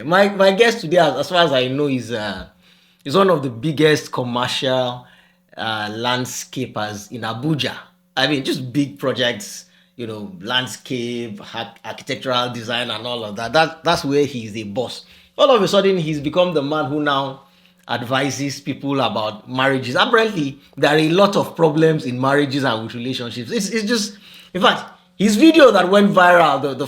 My guest today, as far as I know, is one of the biggest commercial landscapers in Abuja. I mean, just big projects, landscape, architectural design, and all of that. That's where he's a boss. All of a sudden, he's become the man who now advises people about marriages. Apparently, there are a lot of problems in marriages and with relationships. It's just, in fact, his video that went viral, the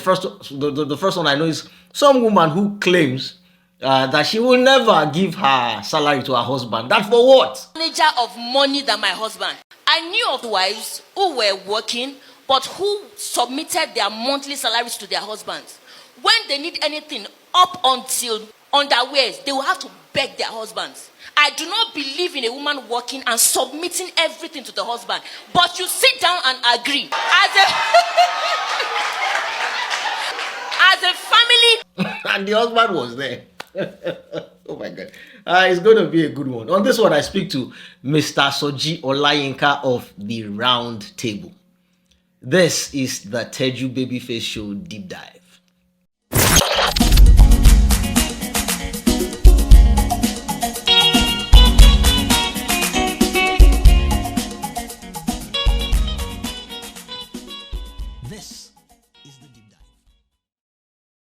first one I know is some woman who claims that she will never give her salary to her husband. That for what? Manager of money than my husband. I knew of wives who were working but who submitted their monthly salaries to their husbands. When they need anything up until underwears, they will have to beg their husbands. I do not believe in a woman working and submitting everything to the husband. But you sit down and agree. As a family. And the husband was there. Oh my God. It's going to be a good one. On this one, I speak to Mr. Soji Olayinka of the Roundtable. This is the Teju Babyface Show Deep Dive. This is the Deep Dive.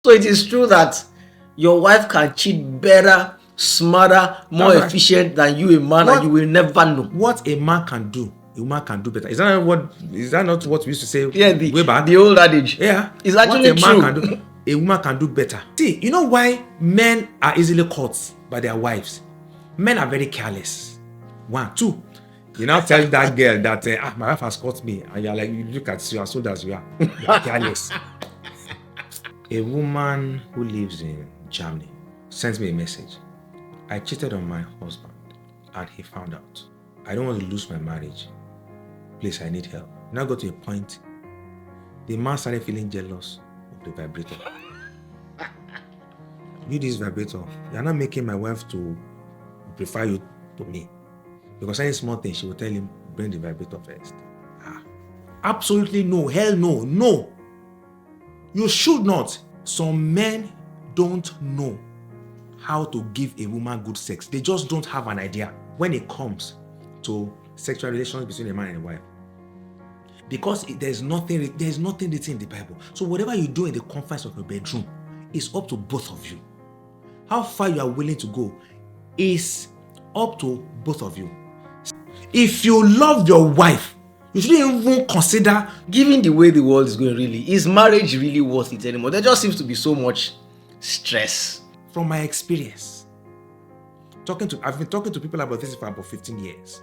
So it is true that your wife can cheat better, smarter, more efficient than you, a man, and you will never know. What a man can do, a woman can do better. Is that not what we used to say way back? The old adage. Yeah. It's actually what a man can do, a woman can do better. See, you know why men are easily caught by their wives? Men are very careless. 1, 2. You now tell that girl that my wife has caught me, and you're like, you look at you as old as you are. You're careless. A woman who lives in Germany sends me a message. I cheated on my husband and he found out. I don't want to lose my marriage. Please, I need help. Now got to a point, the man started feeling jealous of the vibrator. You, this vibrator, you're not making my wife to prefer you to me. Because any small thing, she will tell him, bring the vibrator first. Absolutely no. Hell no. No. You should not. Some men don't know how to give a woman good sex. They just don't have an idea when it comes to sexual relations between a man and a wife. Because there's nothing written in the Bible. So whatever you do in the confines of your bedroom is up to both of you. How far you are willing to go is up to both of you. If you love your wife, you shouldn't even consider, given the way the world is going, really, is marriage really worth it anymore? There just seems to be so much stress. From my experience, I've been talking to people about this for about 15 years.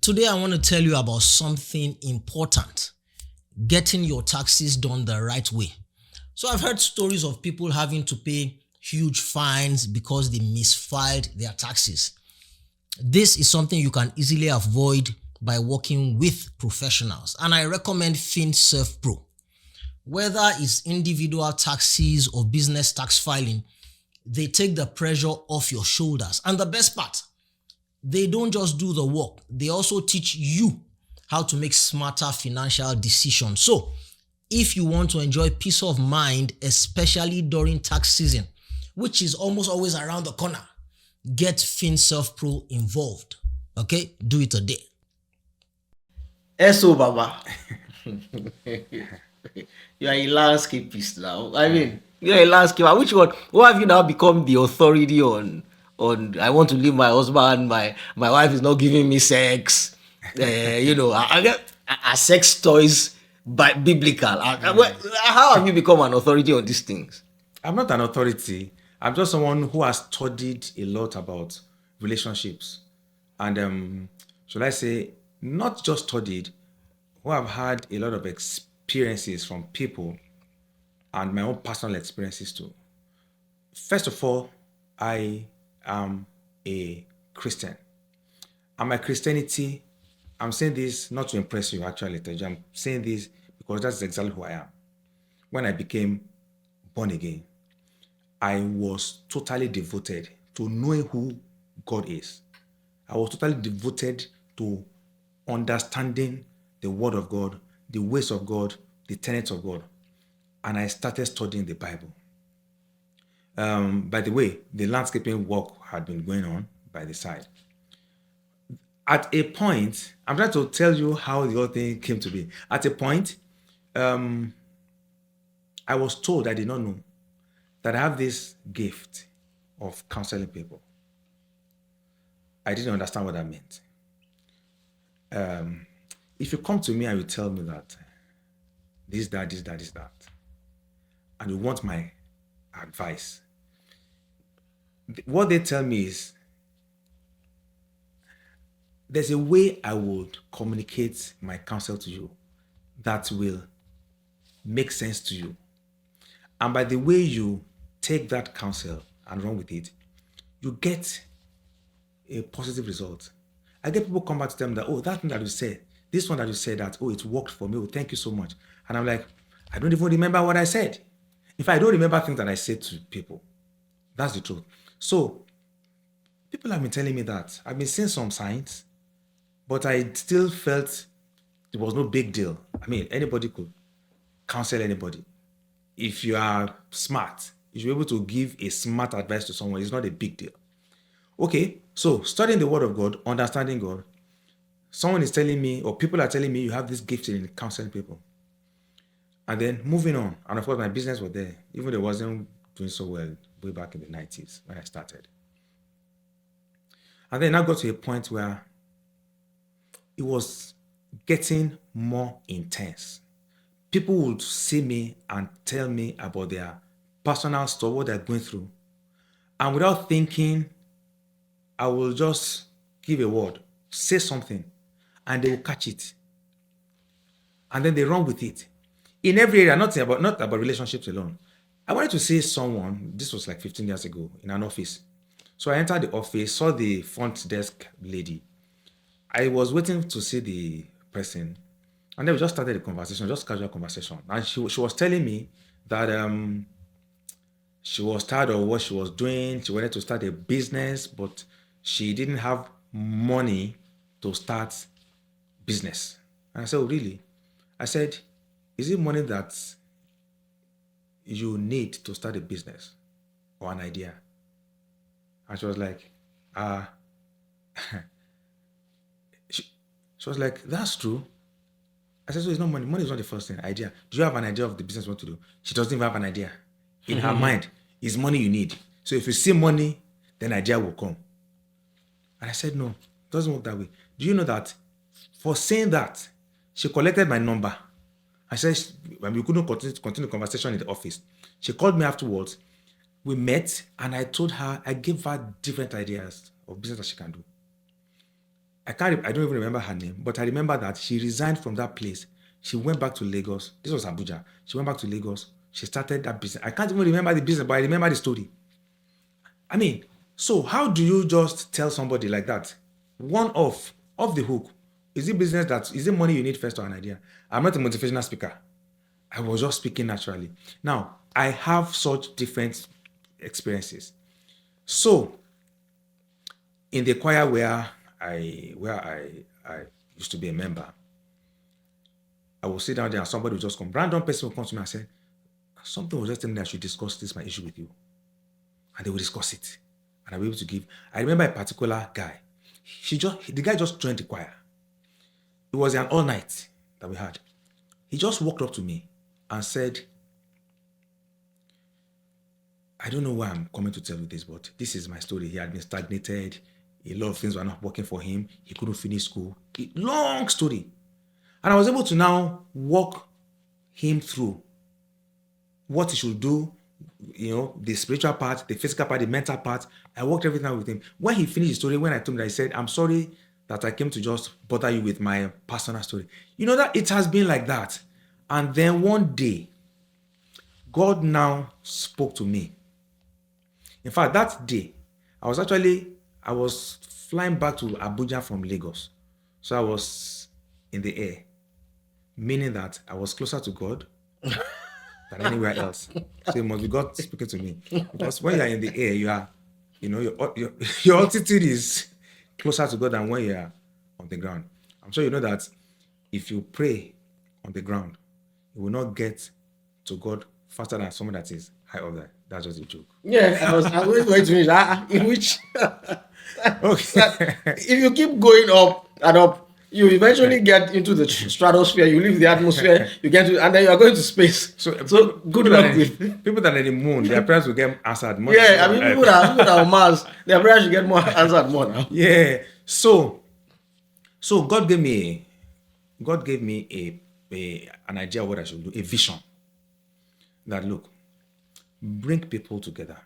Today, I want to tell you about something important: getting your taxes done the right way. So I've heard stories of people having to pay huge fines because they misfiled their taxes. This is something you can easily avoid by working with professionals, and I recommend Finserve Pro. Whether it's individual taxes or business tax filing, they take the pressure off your shoulders. And the best part, they don't just do the work, they also teach you how to make smarter financial decisions. So if you want to enjoy peace of mind, especially during tax season, which is almost always around the corner, get Finserve Pro involved. Okay? Do it today. SO Baba. You are a landscapist now. I mean, you're a landscaper. Which one? What have you now become the authority on I want to leave my husband, my wife is not giving me sex. I get sex toys biblical. How have you become an authority on these things? I'm not an authority. I'm just someone who has studied a lot about relationships. And should I say, not just studied, who have had a lot of experiences from people and my own personal experiences too. First of all, I am a Christian. And my Christianity, I'm saying this not to impress you actually, I'm saying this because that's exactly who I am. When I became born again, I was totally devoted to knowing who God is I was totally devoted to understanding the Word of God, the ways of God, the tenets of God. And I started studying the Bible. By the way, the landscaping work had been going on by the side. At a point, I'm trying to tell you how the whole thing came to be. At a point, I was told, I did not know, that I have this gift of counseling people. I didn't understand what that meant. If you come to me and you tell me that this, that, and you want my advice, what they tell me is there's a way I would communicate my counsel to you that will make sense to you. And by the way you take that counsel and run with it, you get a positive result. I get people come back to tell me that, oh, that thing that you said, this one that you said that, oh, it worked for me. Oh, thank you so much. And I'm like, I don't even remember what I said. If I don't remember things that I said to people, that's the truth. So people have been telling me that. I've been seeing some signs, but I still felt it was no big deal. I mean, anybody could counsel anybody. If you are smart, if you're able to give a smart advice to someone, it's not a big deal. Okay, so studying the Word of God, understanding God, someone is telling me, or people are telling me, you have this gift in counseling people. And then moving on, and of course my business was there, even though it wasn't doing so well way back in the 90s when I started. And then I got to a point where it was getting more intense. People would see me and tell me about their personal stuff, what they're going through. And without thinking, I will just give a word, say something, and they will catch it. And then they run with it. In every area, not about relationships alone. I wanted to see someone, this was like 15 years ago, in an office. So I entered the office, saw the front desk lady. I was waiting to see the person. And then we just started a conversation, just casual conversation. And she was telling me that she was tired of what she was doing. She wanted to start a business, but she didn't have money to start business. And I said, oh, really? I said, is it money that you need to start a business or an idea? And she was like, she was like, that's true. I said, so it's not money. Money is not the first thing. Idea. Do you have an idea of the business you want to do? She doesn't even have an idea. In her mind, it's money you need. So if you see money, then idea will come. And I said, no, it doesn't work that way. Do you know that for saying that, she collected my number. I said, when we couldn't continue the conversation in the office, she called me afterwards. We met and I told her, I gave her different ideas of business that she can do. I don't even remember her name, but I remember that she resigned from that place. She went back to Lagos. This was Abuja. She went back to Lagos. She started that business. I can't even remember the business, but I remember the story. I mean, so how do you just tell somebody like that, one off the hook? Is it money you need first or an idea? I'm not a motivational speaker. I was just speaking naturally. Now, I have such different experiences. So, in the choir where I used to be a member, I would sit down there and somebody would just come. Random person would come to me and say, something was just telling me I should discuss this, my issue with you. And they would discuss it. And I was able to give. I remember a particular guy. The guy just joined the choir. It was an all night that we had. He just walked up to me and said, I don't know why I'm coming to tell you this, but this is my story. He had been stagnated. A lot of things were not working for him. He couldn't finish school. Long story. And I was able to now walk him through what he should do, the spiritual part, the physical part, the mental part. I worked everything out with him. When he finished the story, when I told him that, I said, I'm sorry that I came to just bother you with my personal story. You know that it has been like that. And then one day, God now spoke to me. In fact, that day, I was flying back to Abuja from Lagos. So I was in the air, meaning that I was closer to God than anywhere else. So it must be God speaking to me. Because when you're in the air, you are, your altitude is closer to God than when you are on the ground. I'm sure you know that if you pray on the ground, you will not get to God faster than someone that is high up there. That's just a joke. Yeah, I was going to finish. In which, Okay. if you keep going up and up, you eventually get into the stratosphere. You leave the atmosphere. You get to, and then you are going to space. So good luck with. people that are in the moon, their prayers will get answered more. Yeah, I mean, people that are on Mars, their prayers should get more answered more now. Yeah. So God gave me an idea of what I should do, a vision. That look, bring people together,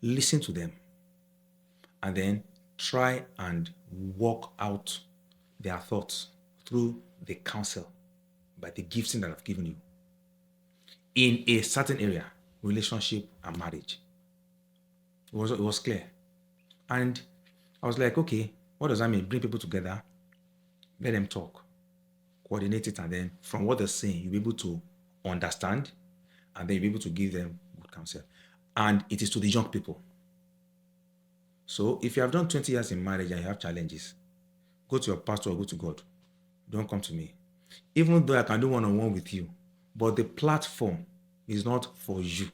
listen to them, and then try and work out their thoughts through the counsel by the gifting that I've given you in a certain area, relationship and marriage. It was clear. And I was like, okay, what does that mean? Bring people together, let them talk, coordinate it, and then from what they're saying, you'll be able to understand, and then you'll be able to give them good counsel. And it is to the young people. So if you have done 20 years in marriage and you have challenges, go to your pastor or go to God. Don't come to me. Even though I can do one-on-one with you, but the platform is not for you.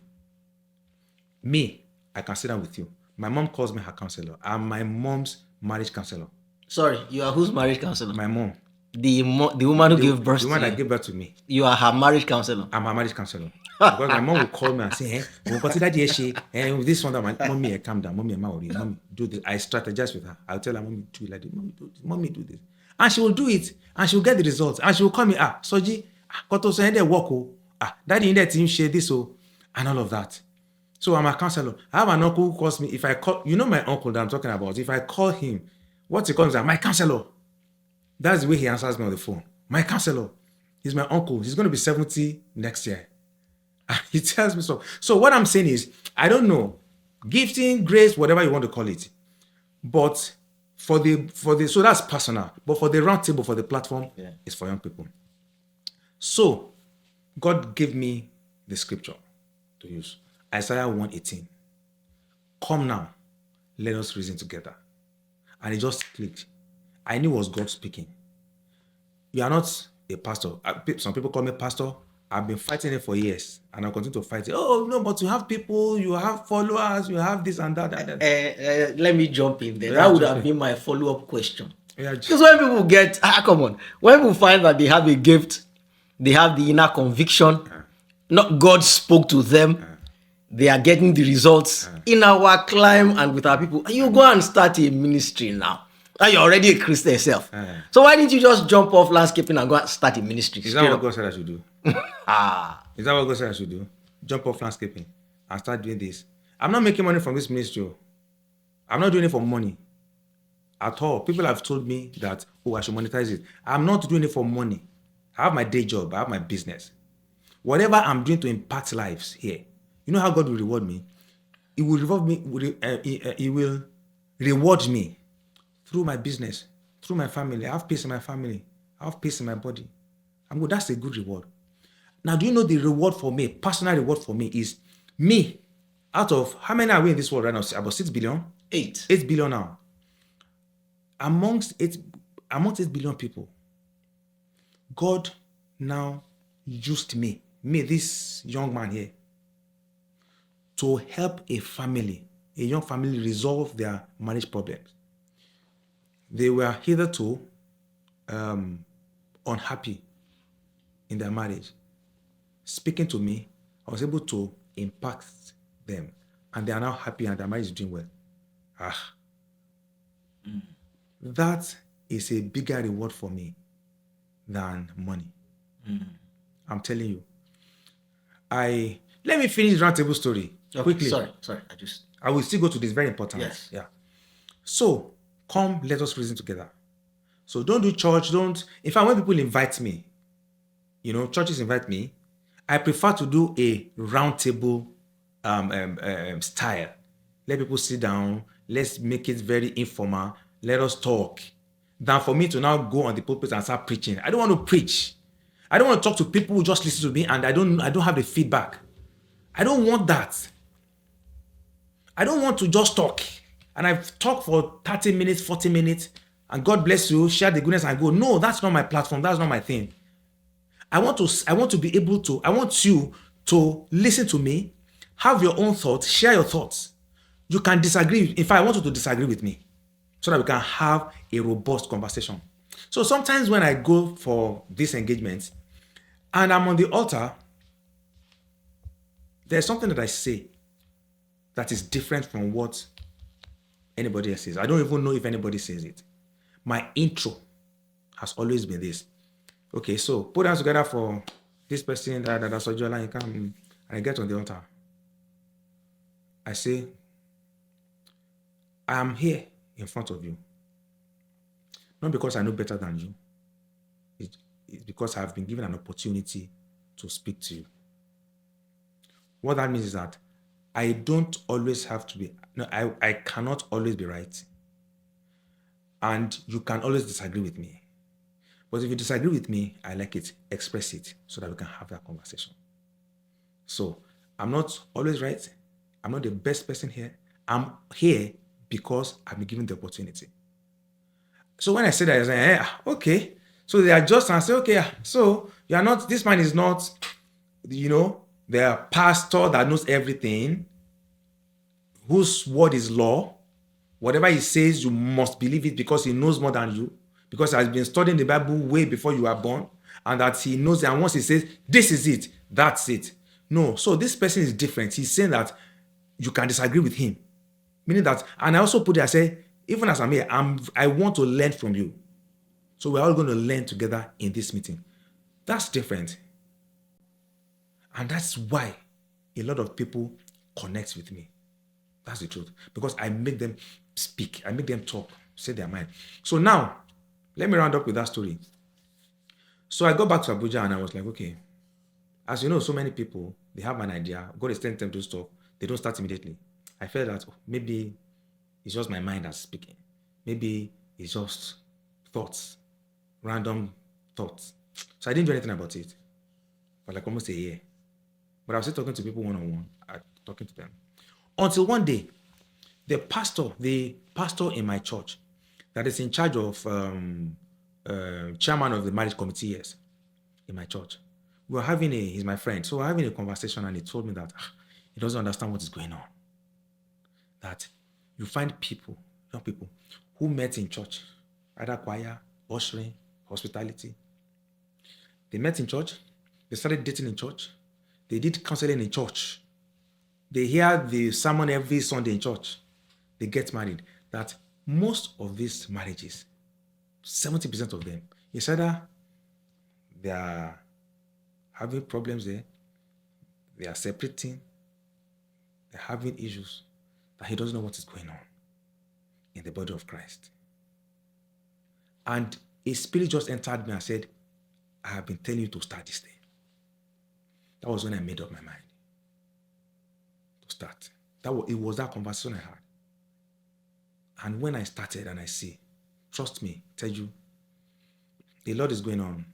Me, I can sit down with you. My mom calls me her counselor. I'm my mom's marriage counselor. Sorry, you are whose marriage counselor? My mom. The woman who gave birth The to one you. that gave birth to me. You are her marriage counselor. I'm her marriage counselor. Because my mom will call me and say, we'll consider the issue. And this one, that my mommy, calm down. Mommy, mommy, do this. I strategize with her. I'll tell her, mommy, do it like this. Mommy, do this. Mommy, do this. And she will do it. And she will get the results. And she will call me, Soji, koto so ende work, daddy in that team share this, and all of that. So I'm a counselor. I have an uncle who calls me. If I call, you know my uncle that I'm talking about. If I call him, what he calls me, my counselor. That's the way he answers me on the phone. My counselor. He's my uncle. He's going to be 70 next year. He tells me so. So what I'm saying is, I don't know, gifting, grace, whatever you want to call it. But for the so that's personal. But for the round table, for the platform, it's for young people. So God gave me the scripture to use. Isaiah 1:18. Come now, let us reason together. And it just clicked. I knew it was God speaking. You are not a pastor. Some people call me pastor. I've been fighting it for years, and I'll continue to fight it. Oh, no, but you have people, you have followers, you have this and that. Let me jump in there. Yeah, That would have been my follow-up question. Yeah, Because when people get, come on, when people find that they have a gift, they have the inner conviction, not God spoke to them, they are getting the results in our climb and with our people. You go and start a ministry now. And you're already a Christian yourself. So why didn't you just jump off landscaping and go and start a ministry? Is that what God said I should do? Is that what God said I should do? Jump off landscaping and start doing this. I'm not making money from this ministry. I'm not doing it for money at all. People have told me that, I should monetize it. I'm not doing it for money. I have my day job. I have my business. Whatever I'm doing to impact lives here, you know how God will reward me? He will reward me. He will reward me through my business, through my family. I have peace in my family. I have peace in my body. I'm good. That's a good reward. Now, do you know the reward for me, personal reward for me is me, out of, how many are we in this world right now? About 6 billion? 8 billion now. Amongst 8 billion people, God now used me, this young man here, to help a young family resolve their marriage problems. They were hitherto unhappy in their marriage. Speaking to me, I was able to impact them, and they are now happy and their marriage is doing well. That is a bigger reward for me than money. I'm telling you. Let me finish the roundtable story quickly. Sorry. I will still go to this, very important. Yes. Yeah. So, come, let us reason together. So don't do church, in fact, when people invite me, churches invite me, I prefer to do a roundtable style. Let people sit down, let's make it very informal, let us talk, than for me to now go on the pulpit and start preaching. I don't want to preach. I don't want to talk to people who just listen to me and I don't have the feedback. I don't want that. I don't want to just talk. and I've talked for 30 minutes, 40 minutes, and God bless you, share the goodness and go. No, that's not my platform. That's not my thing. I want to be able to, I want you to listen to me, have your own thoughts, share your thoughts. You can disagree. In fact, I want you to disagree with me so that we can have a robust conversation. So sometimes when I go for these engagements and I'm on the altar, there's something that I say that is different from what anybody else says. I don't even know if anybody says it. My intro has always been this. Okay, so put hands together for this person, Soji, Olayinka, and I get on the altar. I say, I am here in front of you. Not because I know better than you. It's because I've been given an opportunity to speak to you. What that means is that I don't always have to be, no, I cannot always be right. And you can always disagree with me. But if you disagree with me, I like it, express it so that we can have that conversation. So I'm not always right. I'm not the best person here. I'm here because I've been given the opportunity. So when I say that, I say, okay. So they adjust and say, okay, so you are not, this man is not, the pastor that knows everything, whose word is law. Whatever he says, you must believe it because he knows more than you, because he has been studying the Bible way before you were born, and that he knows, and once he says, this is it, that's it. No, so this person is different. He's saying that you can disagree with him. Meaning that, and I also put it, I say, even as I'm here, I want to learn from you. So we're all going to learn together in this meeting. That's different. And that's why a lot of people connect with me. That's the truth. Because I make them speak. I make them talk, say their mind. So now, let me round up with that story. So I go back to Abuja and I was like, okay, as you know, so many people, they have an idea. God is telling them to stop. They don't start immediately. I felt that maybe it's just my mind that's speaking. Maybe it's just thoughts, random thoughts. So I didn't do anything about it for like almost a year. But I was still talking to people one-on-one, talking to them. Until one day, the pastor in my church that is in charge of chairman of the marriage committee, yes, in my church, he's my friend, so we're having a conversation and he told me that he doesn't understand what is going on. That you find young people, who met in church, either choir, ushering, hospitality. They met in church, they started dating in church, they did counseling in church, they hear the sermon every Sunday in church, they get married. That most of these marriages, 70% of them, is either they are having problems there, they are separating, they're having issues, that he doesn't know what is going on in the body of Christ. And a spirit just entered me and said, I have been telling you to start this thing. That was when I made up my mind to start. It was that conversation I had. And when I started and I see, trust me, tell you, a lot is going on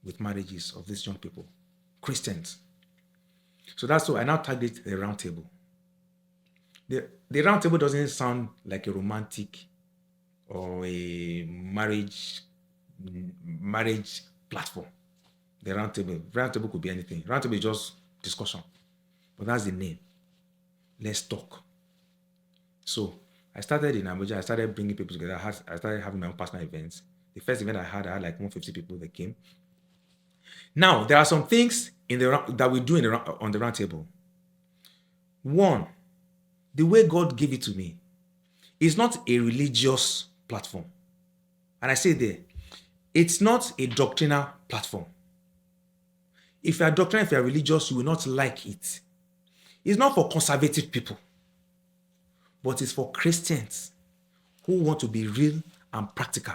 with marriages of these young people, Christians. So that's why I now tagged it the Roundtable. The Roundtable doesn't sound like a romantic or a marriage platform. The Roundtable could be anything. Roundtable is just discussion, but that's the name. Let's talk. So I started in Abuja. I started bringing people together. I started having my own personal events. The first event I had like 150 people that came. Now there are some things that we do on the Roundtable. One, the way God gave it to me is not a religious platform. And I say there, it's not a doctrinal platform. If you are doctrinal, if you are religious, you will not like it. It's not for conservative people, but it's for Christians who want to be real and practical.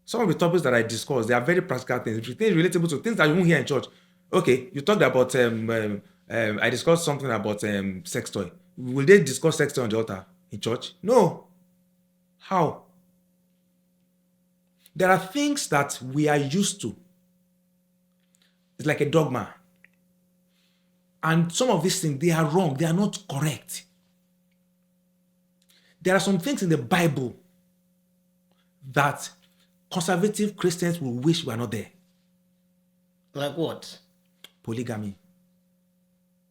Some of the topics that I discussed, they are very practical things, things relatable to things that you won't hear in church. Okay, you talked about, I discussed something about sex toy. Will they discuss sex toy on the altar in church? No. How? There are things that we are used to. It's like a dogma. And some of these things, they are wrong. They are not correct. There are some things in the Bible that conservative Christians will wish were not there. Like what? Polygamy.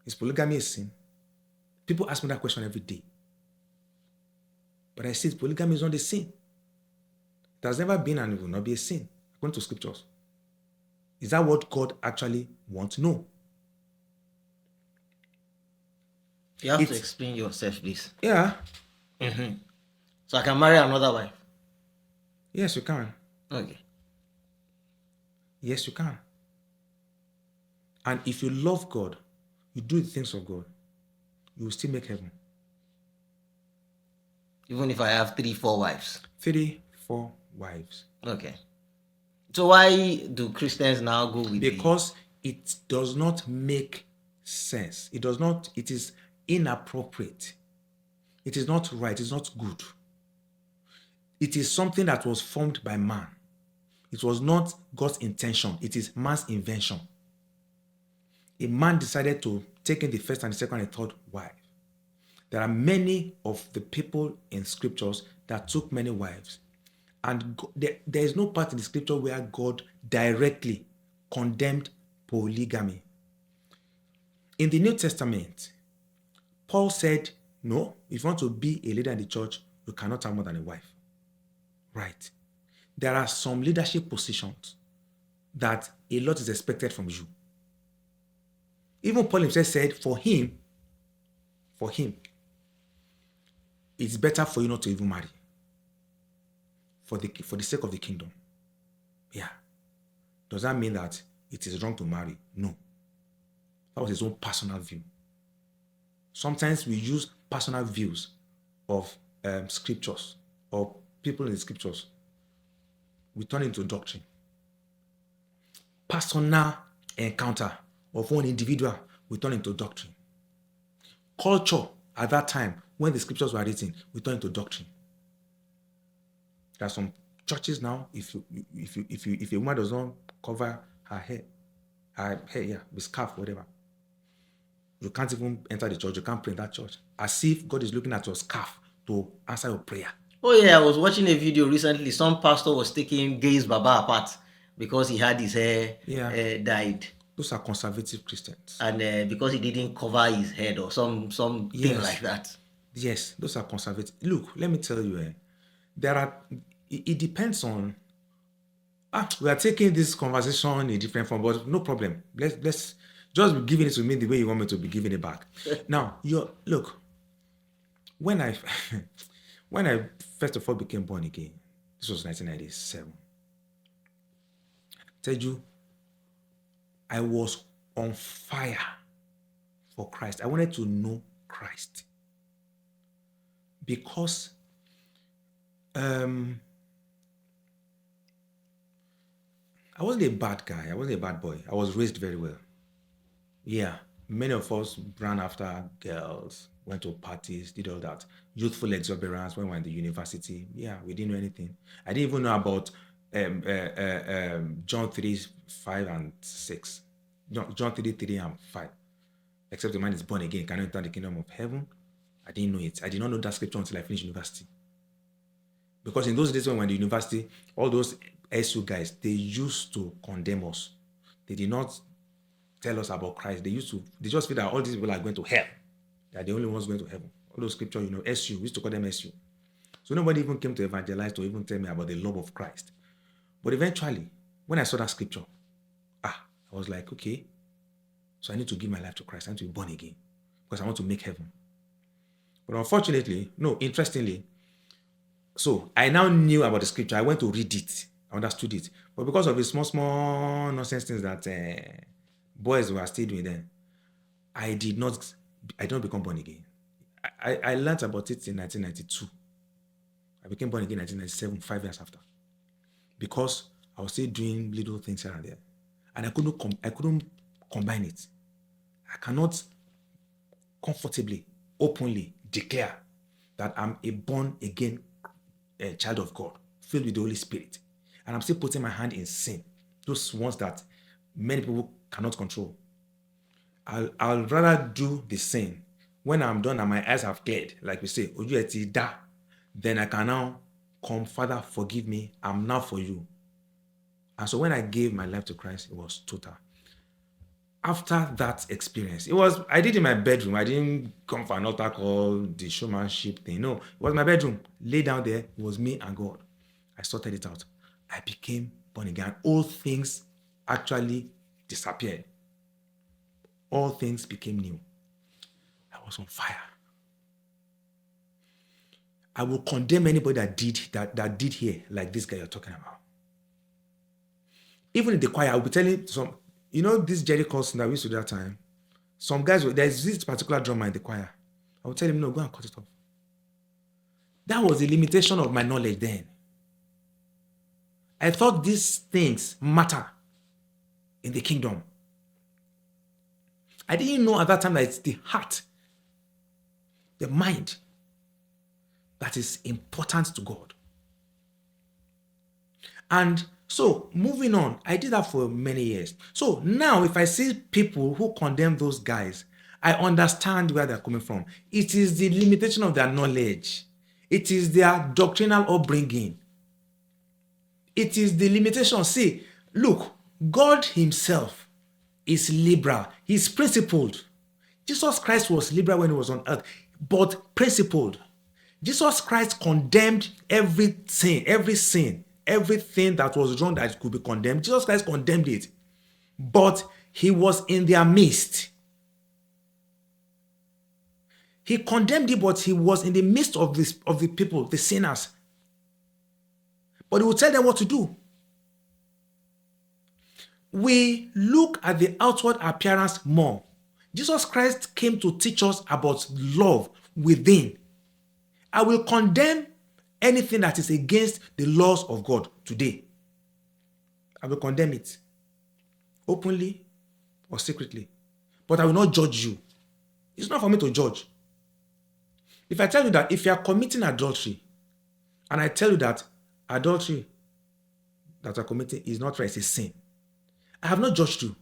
Is polygamy a sin? People ask me that question every day. But I say polygamy is not a sin. It has never been and it will not be a sin, according to scriptures. Is that what God actually wants? No. You have to explain yourself, please. Yeah. So I can marry another wife. Yes, you can. Okay. Yes, you can. And if you love God, you do the things of God, you will still make heaven. Even if I have 3, 4 wives. 3, 4 wives. Okay. So why do Christians now go with Because it does not make sense. It is inappropriate. It is not right. It is not good. It is something that was formed by man. It was not God's intention. It is man's invention. A man decided to take in the first and the second and the third wife. There are many of the people in scriptures that took many wives. And there is no part in the scripture where God directly condemned polygamy. In the New Testament, Paul said, no, if you want to be a leader in the church, you cannot have more than a wife. Right. There are some leadership positions that a lot is expected from you. Even Paul himself said, for him, it's better for you not to even marry. For the sake of the kingdom. Yeah. Does that mean that it is wrong to marry? No. That was his own personal view. Sometimes we use personal views of scriptures or people in the scriptures. We turn into doctrine. Personal encounter of one individual, we turn into doctrine. Culture at that time, when the scriptures were written, we turn into doctrine. There are some churches now, if a woman does not cover her hair, with scarf, whatever, you can't even enter the church, you can't pray in that church. As if God is looking at your scarf to answer your prayer. Oh yeah, I was watching a video recently. Some pastor was taking gays Baba apart because he had his hair dyed. Those are conservative Christians. And because he didn't cover his head or something like that. Yes, those are conservative. Look, let me tell you, it depends on, we are taking this conversation in different form, but no problem. Let's just be giving it to me the way you want me to be giving it back. Now, look, when I first of all became born again, this was 1997. I tell you, I was on fire for Christ. I wanted to know Christ. Because I wasn't a bad guy. I wasn't a bad boy. I was raised very well. Yeah, many of us ran after girls, went to parties, did all that. Youthful exuberance when we were in the university. Yeah, we didn't know anything. I didn't even know about John 3, 5 and 6. John 3, 3 and 5. Except the man is born again, cannot enter the kingdom of heaven. I didn't know it. I did not know that scripture until I finished university. Because in those days when we were in the university, all those SU guys, they used to condemn us. They did not tell us about Christ. They just feel that all these people are going to hell. They are the only ones going to heaven. All those scriptures, SU, we used to call them SU. So nobody even came to evangelize to even tell me about the love of Christ. But eventually, when I saw that scripture, I was like, okay, so I need to give my life to Christ. I need to be born again because I want to make heaven. But interestingly, so I now knew about the scripture. I went to read it. I understood it. But because of the small nonsense things that boys were still doing then, I did not become born again. I learned about it in 1992. I became born again in 1997, 5 years after. Because I was still doing little things here and there. And I couldn't combine it. I cannot comfortably, openly declare that I'm a born again child of God, filled with the Holy Spirit. And I'm still putting my hand in sin. Those ones that many people cannot control. I'll rather do the sin when I'm done and my eyes have cleared. Like we say, Oju eti da. then I can now come, Father, forgive me. I'm now for you. And so when I gave my life to Christ, it was total. After that experience, I did in my bedroom. I didn't come for an altar call, the showmanship thing. No, it was my bedroom. Lay down there, it was me and God. I sorted it out. I became born again. All things actually disappeared. All things became new. I was on fire. I will condemn anybody that did here, like this guy you're talking about. Even in the choir, I will be telling some, this Jerry Colson that we used to do that time. Some guys, there's this particular drummer in the choir. I will tell him, no, go and cut it off. That was the limitation of my knowledge then. I thought these things matter in the kingdom. I didn't know at that time that it's the heart, the mind, that is important to God. And so, moving on, I did that for many years. So now, if I see people who condemn those guys, I understand where they're coming from. It is the limitation of their knowledge. It is their doctrinal upbringing. It is the limitation. See, look, God himself is liberal. He's principled. Jesus Christ was liberal when he was on earth, but principled. Jesus Christ condemned every sin, everything that was wrong that could be condemned. Jesus Christ condemned it, but he was in their midst. He condemned it, but he was in the midst of the people, the sinners. But he will tell them what to do. We look at the outward appearance more. Jesus Christ came to teach us about love within. I will condemn anything that is against the laws of God today. I will condemn it openly or secretly. But I will not judge you. It's not for me to judge. If I tell you that if you are committing adultery, and I tell you that adultery that you are committing is not right, it's a sin, I have not judged you,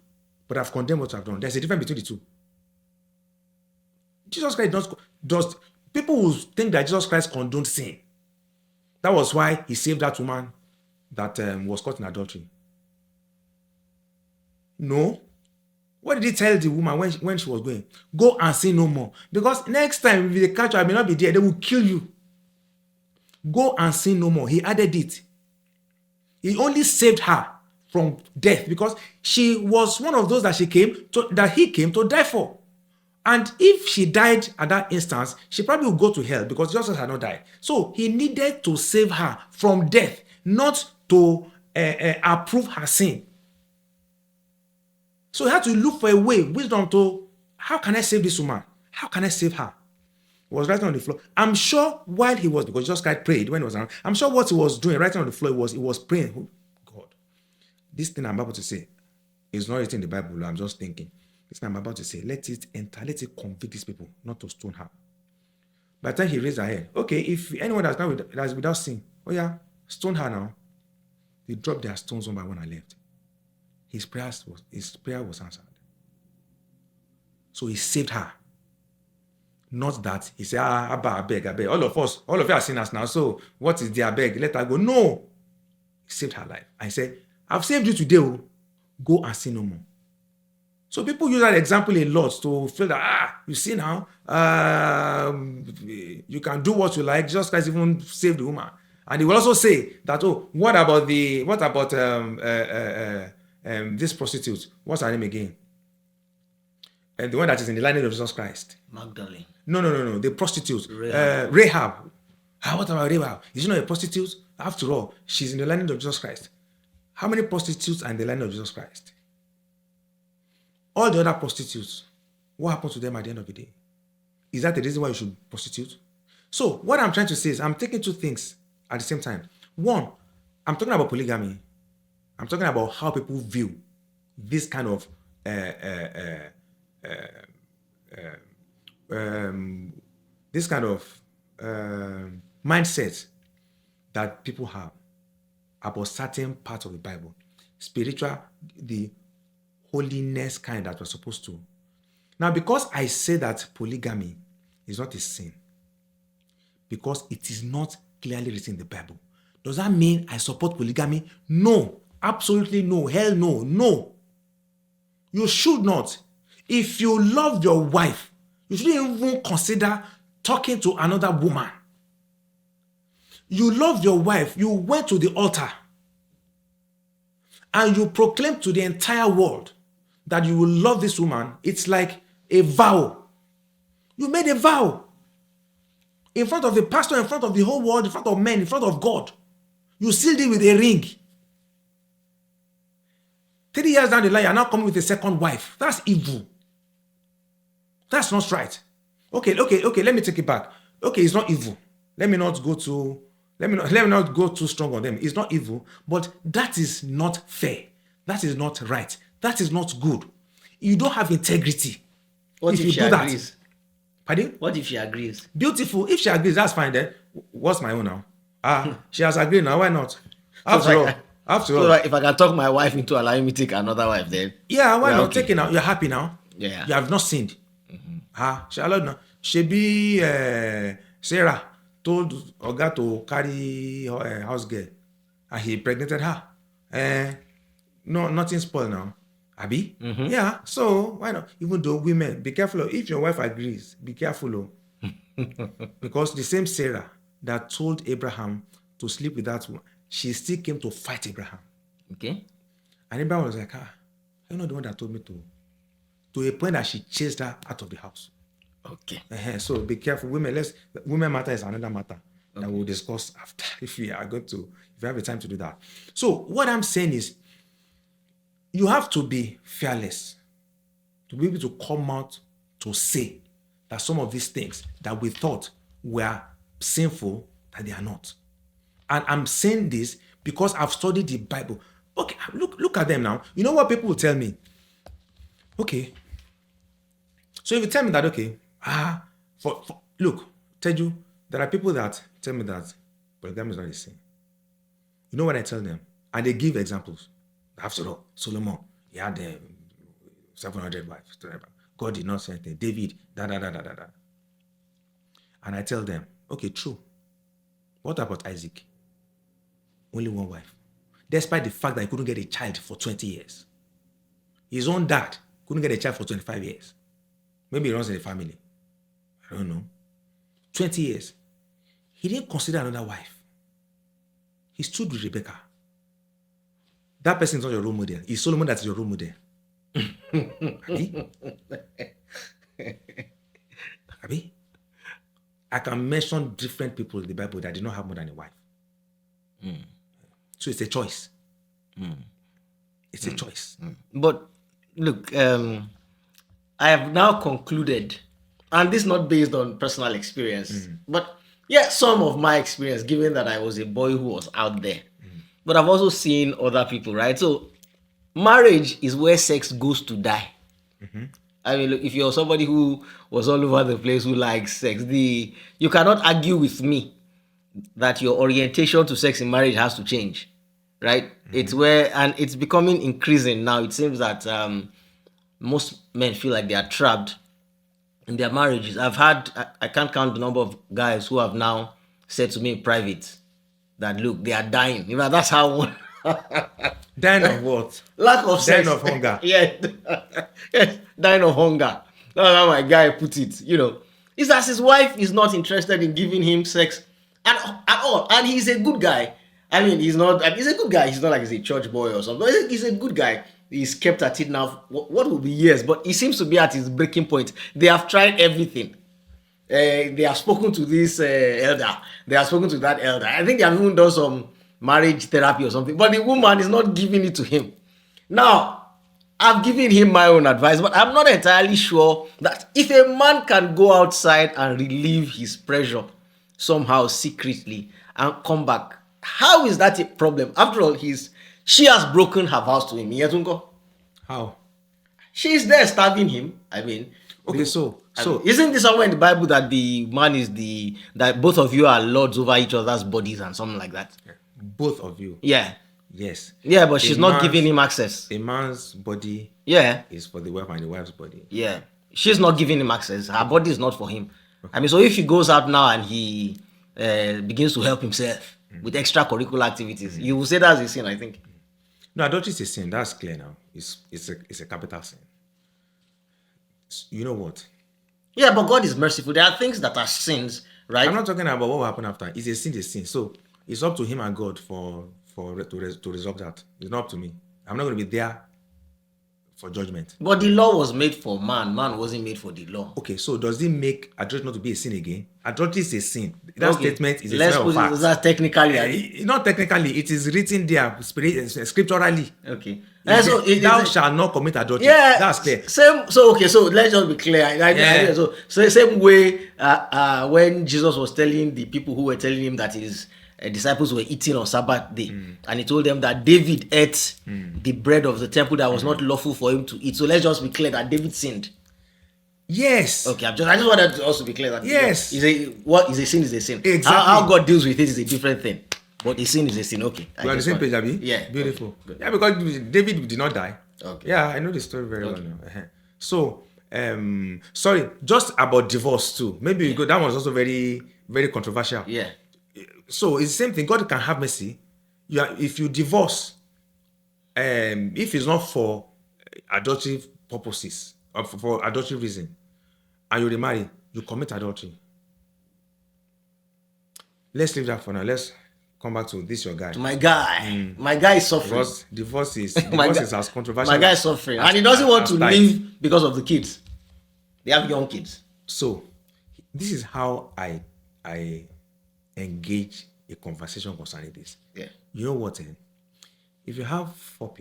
but I've condemned what I've done. There's a difference between the two. Jesus Christ does. People will think that Jesus Christ condoned sin. That was why he saved that woman that was caught in adultery. No. What did he tell the woman when she was going? Go and sin no more. Because next time, if they catch you, I may not be there, they will kill you. Go and sin no more. He added it. He only saved her from death because she was one of those that he came to die for. And if she died at that instance, she probably would go to hell because Jesus had not died. So he needed to save her from death, not to approve her sin. So he had to look for a way, wisdom to, how can I save this woman? How can I save her? He was writing on the floor. I'm sure while he was, because Jesus Christ prayed when he was around, I'm sure what he was doing, writing on the floor, he was praying. Oh, God, this thing I'm about to say is not written in the Bible. I'm just thinking. This thing I'm about to say, let it enter, let it convict these people, not to stone her. By the time he raised her head, okay, if anyone that's without sin, oh yeah, stone her now. They dropped their stones one by one and left. His prayer was answered. So he saved her. Not that he said, Abba, I beg. All of you are sinners now. So what is their beg? Let her go. No. He saved her life. I said, I've saved you today. Go and sin no more. So people use that example a lot to feel that, you see now, you can do what you like. Jesus Christ even saved the woman. And he will also say that, what about this prostitute? What's her name again? And the one that is in the lineage of Jesus Christ. Magdalene. No. The prostitute. Rahab. Rahab. What about Rahab? Is she not a prostitute? After all, she's in the lineage of Jesus Christ. How many prostitutes are in the lineage of Jesus Christ? All the other prostitutes, what happened to them at the end of the day? Is that the reason why you should prostitute? So what I'm trying to say is I'm taking two things at the same time. One, I'm talking about polygamy. I'm talking about how people view this kind of mindset that people have about certain parts of the Bible. Spiritual, the holiness kind that we're supposed to. Now, because I say that polygamy is not a sin, because it is not clearly written in the Bible. Does that mean I support polygamy? No. Absolutely no. Hell no. No. You should not. If you love your wife, you shouldn't even consider talking to another woman. You love your wife, you went to the altar and you proclaim to the entire world that you will love this woman. It's like a vow. You made a vow in front of the pastor, in front of the whole world, in front of men, in front of God. You sealed it with a ring. 3 years down the line, you're now coming with a second wife. That's evil. That's not right. Okay, let me take it back. Okay, it's not evil. Let me not go too strong on them. It's not evil, but that is not fair. That is not right. That is not good. You don't have integrity. What if you she do agrees? that. Pardon? What if she agrees? Beautiful. If she agrees, that's fine then. What's my own now? She has agreed now. Why not? After all. So if I can talk my wife into allowing me to take another wife, then Yeah, why not? okay. Take it now. You're happy now. Yeah. You have not sinned. She allowed now. She be Sarah told Oga to carry her house girl and he impregnated her. No, nothing spoiled now. Abi? Yeah, so why not? Even though women, be careful. If your wife agrees, be careful. Because the same Sarah that told Abraham to sleep with that woman, she still came to fight Abraham. Okay. And Abraham was like, you're not the one that told me to a point that she chased her out of the house. Okay. So be careful, women. Women matter is another matter that we'll discuss after if we have the time to do that. So what I'm saying is, you have to be fearless to be able to come out to say that some of these things that we thought were sinful, that they are not. And I'm saying this because I've studied the Bible. Okay, look at them now. You know what people will tell me? Okay. So if you tell me that, okay, look, Teju, there are people that tell me that polygamy is not the same. You know what I tell them? And they give examples. After all, Solomon, he had 700 wives. God did not say anything. David, da. And I tell them, okay, true. What about Isaac? Only one wife. Despite the fact that he couldn't get a child for 20 years. His own dad couldn't get a child for 25 years. Maybe he runs in the family. I don't know. 20 years. He didn't consider another wife. He stood with Rebecca. That person is not your role model. It's Solomon that is your role model. Abi? I can mention different people in the Bible that did not have more than a wife. So it's a choice. It's a choice. But look, I have now concluded, and this is not based on personal experience, but yeah, some of my experience, given that I was a boy who was out there. But I've also seen other people, right? So marriage is where sex goes to die. I mean, look, if you're somebody who was all over the place, who likes sex, you cannot argue with me that your orientation to sex in marriage has to change, right? It's where, and it's becoming increasing now. It seems that most men feel like they are trapped in their marriages. I can't count the number of guys who have now said to me in private that, look, they are dying. You know, that's how Dying of what? lack of sex. Dying of hunger. Yeah. Yes, dying of hunger. That's how my guy put it. You know, it's that his wife is not interested in giving him sex at all. And he's a good guy. I mean, he's a good guy. He's not like he's a church boy or something. He's a good guy. He's kept at it now. What will be years? But he seems to be at his breaking point. They have tried everything. They have spoken to this elder. They have spoken to that elder. I think they have even done some marriage therapy or something. But the woman is not giving it to him. Now, I've given him my own advice, but I'm not entirely sure that if a man can go outside and relieve his pressure somehow secretly and come back, how is that a problem? After all, she has broken her vows to him. Yetunko? How? She's there starving him. I mean, Okay, so isn't this somewhere in the Bible that the man is that both of you are lords over each other's bodies and something like that? both of you. Yeah. Yes. Yeah, but she's not giving him access. A man's body Yeah. is for the wife and the wife's body. Yeah. She's not giving him access. Her body is not for him. I mean, so if he goes out now and he begins to help himself with extracurricular activities, you will say that's a sin, I think. No, adultery is a sin. That's clear now. It's a capital sin. You know what? Yeah, but God is merciful. There are things that are sins, right? I'm not talking about what will happen after. It's a sin, it's a sin. So it's up to him and God to resolve that. It's not up to me. I'm not going to be there for judgment. But the law was made for man. Man wasn't made for the law. Okay, so does it make adultery not to be a sin again? Adultery is a sin. That Okay, statement is a let's statement of put it fact. that technically. Not technically, it is written there scripturally. Okay. Thou shalt not commit adultery. Yeah, That's clear. Same. So okay. So let's just be clear. Yeah. So same way. When Jesus was telling the people who were telling him that his disciples were eating on Sabbath day, and he told them that David ate the bread of the temple that was not lawful for him to eat. So let's just be clear that David sinned. Yes. Okay. I just wanted to also be clear that Yes. what is a sin is a sin. Exactly. How God deals with it is a different thing. But a sin is a sin. Okay. We're on the same page, Abi? Yeah. Beautiful. Okay, good. Yeah, because David did not die. Okay. Yeah, I know the story very well now. So, sorry, just about divorce too. Maybe that one was also very, very controversial. Yeah. So it's the same thing. God can have mercy. If you divorce, if it's not for adultery purposes or for adultery reason, and you remarry, you commit adultery. Let's leave that for now. Let's come back to this your guy. My guy. My guy is suffering. Divorce is as controversial. My guy is suffering. And he doesn't want to leave because of the kids. They have young kids. So, this is how I engage a conversation concerning this. Yeah. You know what? If you have 4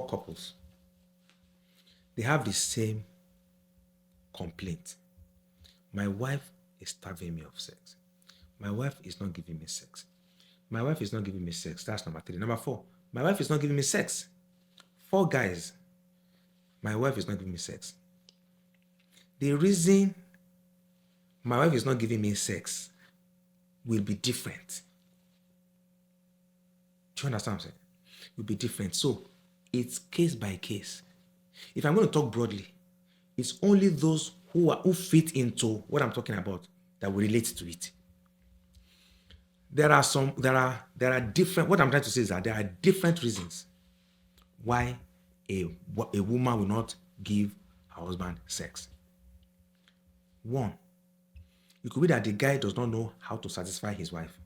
couples, they have the same complaint. My wife is starving me of sex. My wife is not giving me sex. My wife is not giving me sex. That's number 3. Number 4, my wife is not giving me sex. 4 guys, my wife is not giving me sex. The reason my wife is not giving me sex will be different. Do you understand what I'm saying? Will be different. So it's case by case. If I'm going to talk broadly, it's only those who fit into what I'm talking about that will relate to it. There are different. What I'm trying to say is that there are different reasons why a woman will not give her husband sex. 1, it could be that the guy does not know how to satisfy his wife.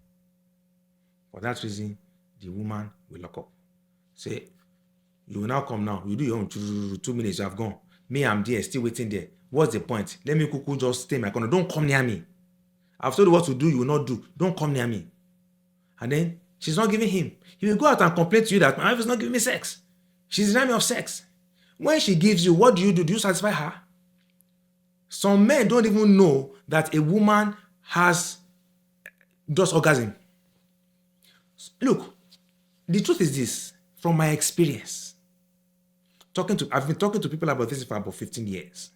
For that reason, the woman will lock up. Say, you will now come now. You do your own 2 minutes, you have gone. Me, I'm there, still waiting there. What's the point? Let me cuckoo just stay in my corner. Don't come near me. I've told you what to do, you will not do. Don't come near me. And then she's not giving him. He will go out and complain to you that my wife is not giving me sex. She's denying me of sex. When she gives you, what do? Do you satisfy her? Some men don't even know that a woman does orgasm. Look, the truth is this, from my experience, I've been talking to people about this for about 15 years.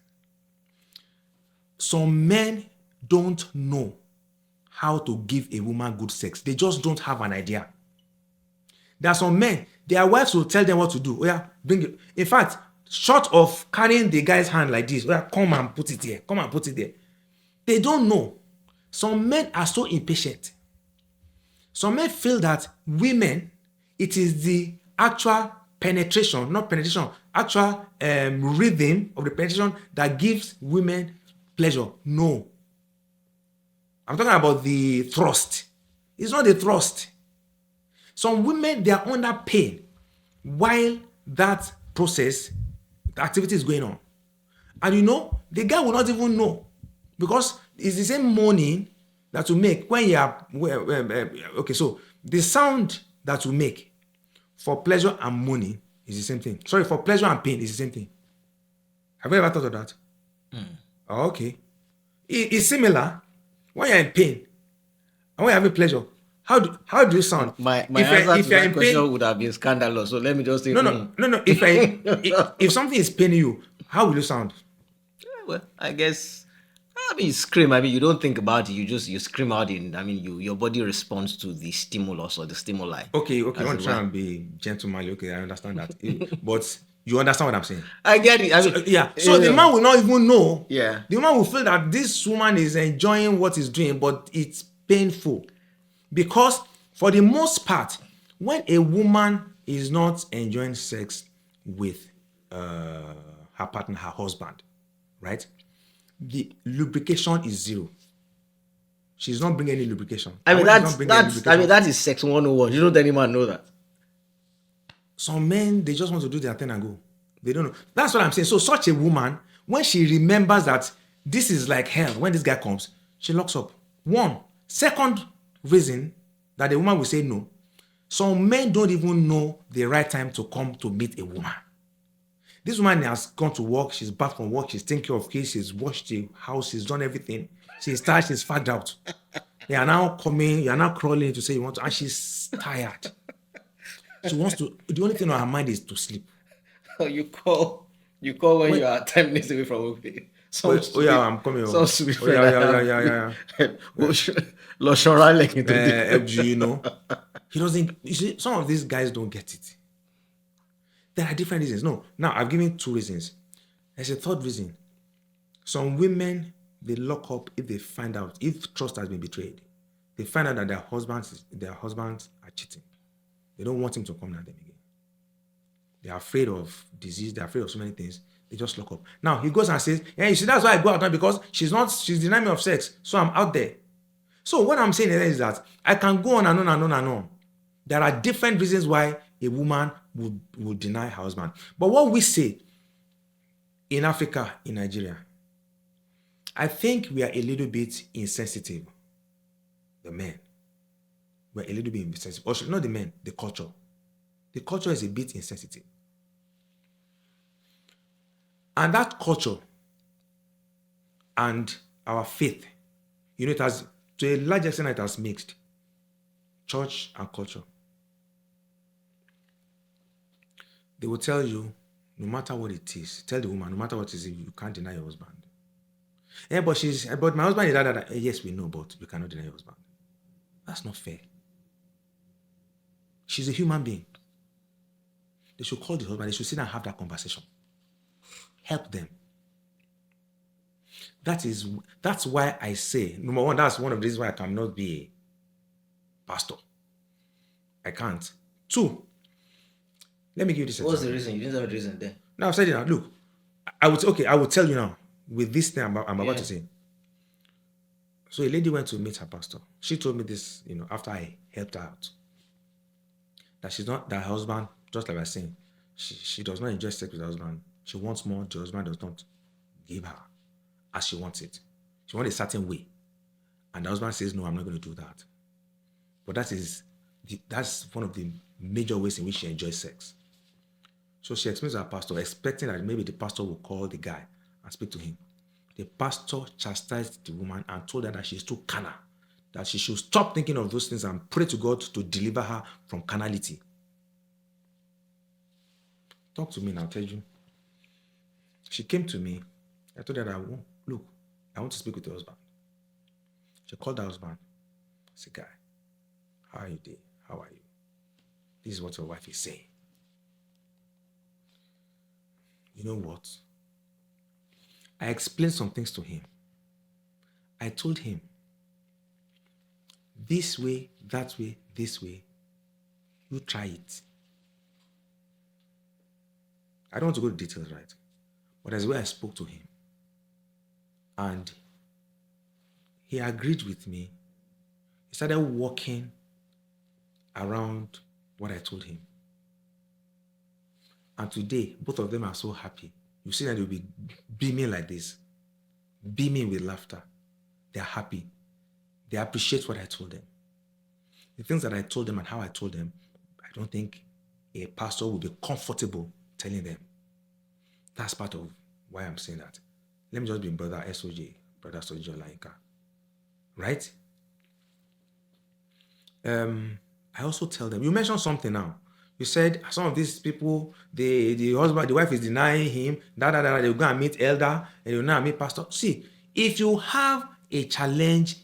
Some men don't know how to give a woman good sex. They just don't have an idea. There are some men, their wives will tell them what to do. Oh yeah, bring it. In fact, short of carrying the guy's hand like this, oh yeah, come and put it here, come and put it there. They don't know. Some men are so impatient. Some men feel that women, it is the actual penetration, actual rhythm of the penetration that gives women pleasure. No. I'm talking about the thrust. It's not the thrust. Some women, they are under pain while that process, the activity is going on. And the guy will not even know because it's the same moaning that you make when you are, okay, so the sound that you make for pleasure and moaning is the same thing. Sorry, for pleasure and pain is the same thing. Have you ever thought of that? Oh, okay. It's similar. When you're in pain and when you're having pleasure, how do you sound? My answer to that question would have been scandalous. So let me just say no. If something is paining you, how will you sound? Well, I guess you scream. You don't think about it. You scream out your body responds to the stimulus or the stimuli. Okay. You want to try and be gentlemanly. Okay, I understand that. But you understand what I'm saying? I get it. So the man will not even know. Yeah. The man will feel that this woman is enjoying what he's doing, but it's painful. Because for the most part, when a woman is not enjoying sex with her partner, her husband, right? The lubrication is zero. She's not bringing any lubrication. I mean, And when she's not bringing any lubrication, that is sex 101. You don't any man know that. some men, they just want to do their thing and go. They don't know. That's what I'm saying. So such a woman, when she remembers that this is like hell, when this guy comes, she locks up. One. Second reason that the woman will say no, some men don't even know the right time to come to meet a woman. This woman has gone to work, she's back from work, she's taken care of kids, she's washed the house, she's done everything. She's tired, she's fagged out. They are now coming, you are now crawling to say you want to, and she's tired. She wants to, the only thing on her mind is to sleep. You call when you are 10 minutes away from work. Oh yeah, I'm coming home. Some stupid Oh yeah. Loshora like into FG, you know. He doesn't, you see, some of these guys don't get it. There are different reasons. No, now I've given 2 reasons. There's a third reason. Some women, they lock up if they find out, if trust has been betrayed. They find out that their husbands are cheating. They don't want him to come near them again. They are afraid of disease. They're afraid of so many things. They just lock up. Now he goes and says, yeah, you see, that's why I go out now, because she's denying me of sex. So I'm out there. So what I'm saying is that I can go on and on and on and on. There are different reasons why a woman would deny her husband. But what we say in Africa, in Nigeria, I think we are a little bit insensitive. The men. We're a little bit insensitive. Or not the men, the culture. The culture is a bit insensitive. And that culture and our faith, you know, it has, to a large extent, it has mixed. Church and culture. They will tell you, no matter what it is, tell the woman, no matter what it is, you can't deny your husband. Yeah, but my husband is that. Yes, we know, but you cannot deny your husband. That's not fair. She's a human being. They should call the husband. They should sit and have that conversation. Help them. That's why I say, number one, that's one of the reasons why I cannot be a pastor. I can't. 2, let me give you this example. What's the reason? You didn't have a reason then. Now I've said it now. Look, I will tell you now with this thing I'm about to say. So a lady went to meet her pastor. She told me this, you know, after I helped her out. That she's not, that her husband, just like I was saying, she does not enjoy sex with her husband. She wants more, the husband does not give her as she wants it. She wants a certain way. And the husband says, no, I'm not going to do that. But that's one of the major ways in which she enjoys sex. So she explains to her pastor, expecting that maybe the pastor will call the guy and speak to him. The pastor chastised the woman and told her that she's too carnal, that she should stop thinking of those things and pray to God to deliver her from carnality. Talk to me now, tell you. She came to me. I told her that, look, I want to speak with your husband. She called her husband. I said, guy, how are you doing? How are you? This is what your wife is saying. You know what? I explained some things to him. I told him, this way, that way, this way, you try it. I don't want to go to details, right? But that's where I spoke to him. And he agreed with me. He started walking around what I told him. And today, both of them are so happy. You see that they'll be beaming like this, beaming with laughter. They're happy. They appreciate what I told them. The things that I told them and how I told them, I don't think a pastor will be comfortable telling them. That's part of why I'm saying that. Let me just be brother Soji, brother Soji Olayinka. Right? I also tell them, you mentioned something now. You said some of these people, the husband, the wife is denying him, they'll go and meet elder, and they'll now meet pastor. See, if you have a challenge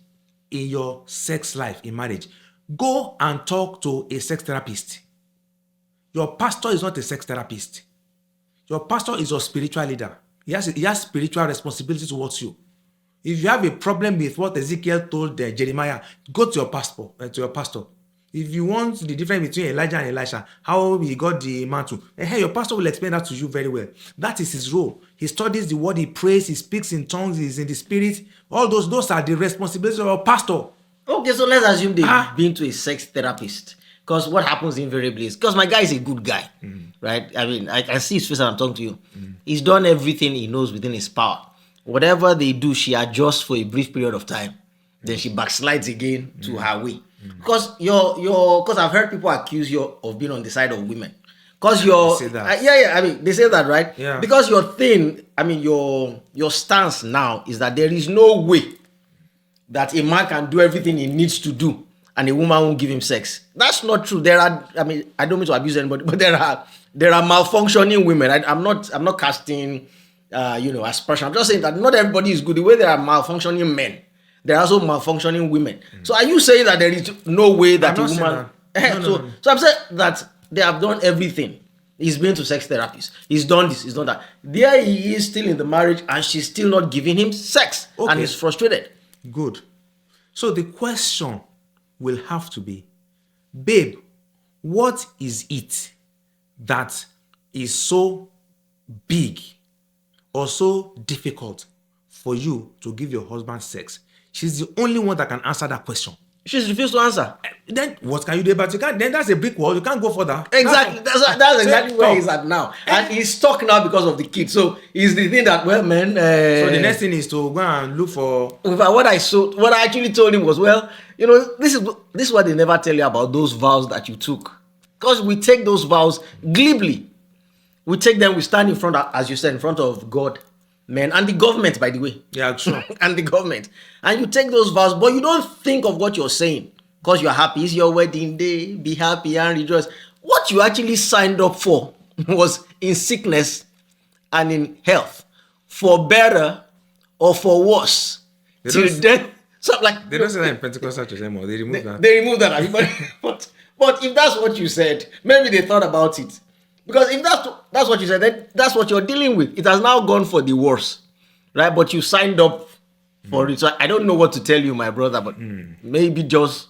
in your sex life in marriage, go and talk to a sex therapist. Your pastor is not a sex therapist. Your pastor is your spiritual leader. He has spiritual responsibility towards you. If you have a problem with what Ezekiel told Jeremiah, go to your pastor. If you want the difference between Elijah and Elisha, how he got the mantle, hey, your pastor will explain that to you very well. That is his role. He studies the word, he prays, he speaks in tongues, he's in the spirit. All those are the responsibilities of a pastor. Okay, so let's assume they've been to a sex therapist. Because what happens invariably is, because my guy is a good guy, right? I mean, I can see his face and I'm talking to you. He's done everything he knows within his power. Whatever they do, she adjusts for a brief period of time. Then she backslides again to her way. Because because I've heard people accuse you of being on the side of women. Because They say that. I mean, they say that, right? Yeah. Because your thing, I mean, your stance now is that there is no way that a man can do everything he needs to do and a woman won't give him sex. That's not true. There are, I mean, I don't mean to abuse anybody, but there are malfunctioning women. I'm not casting aspersion. I'm just saying that not everybody is good. The way there are malfunctioning men, there are also malfunctioning women. So are you saying that there is no way that a I'm not woman saying that. No. So I'm saying that they have done everything. He's been to sex therapists. He's done this, he's done that. There he is still in the marriage and she's still not giving him sex. Okay. And he's frustrated. Good. So the question will have to be, babe, what is it that is so big or so difficult for you to give your husband sex? She's the only one that can answer that question. She's refused to answer. Then what can you do about it? Then that's a brick wall. You can't go further. Exactly. That's exactly where he's at now. And he's stuck now because of the kid. So he's the thing that, well, man. So the next thing is to go and look for. In fact, what I actually told him was, well, this is what they never tell you about those vows that you took. Because we take those vows glibly. We take them, we stand in front, as you said, in front of God, men, and the government, by the way. Yeah, sure. And the government. And you take those vows, but you don't think of what you're saying. Because you're happy. It's your wedding day. Be happy and rejoice. What you actually signed up for was in sickness and in health. For better or for worse. Till death. So like, They don't say that in Pentecostal church anymore. They remove that. They removed that. But if that's what you said, maybe they thought about it. Because if that's what you said, then that's what you're dealing with. It has now gone for the worse, right? But you signed up for it. So I don't know what to tell you, my brother, but maybe just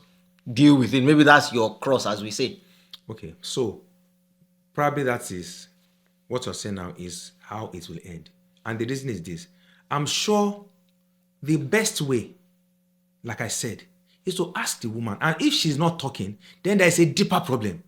deal with it. Maybe that's your cross, as we say. Okay, so probably that is what you're saying now is how it will end. And the reason is this. I'm sure the best way, like I said, is to ask the woman. And if she's not talking, then there's a deeper problem.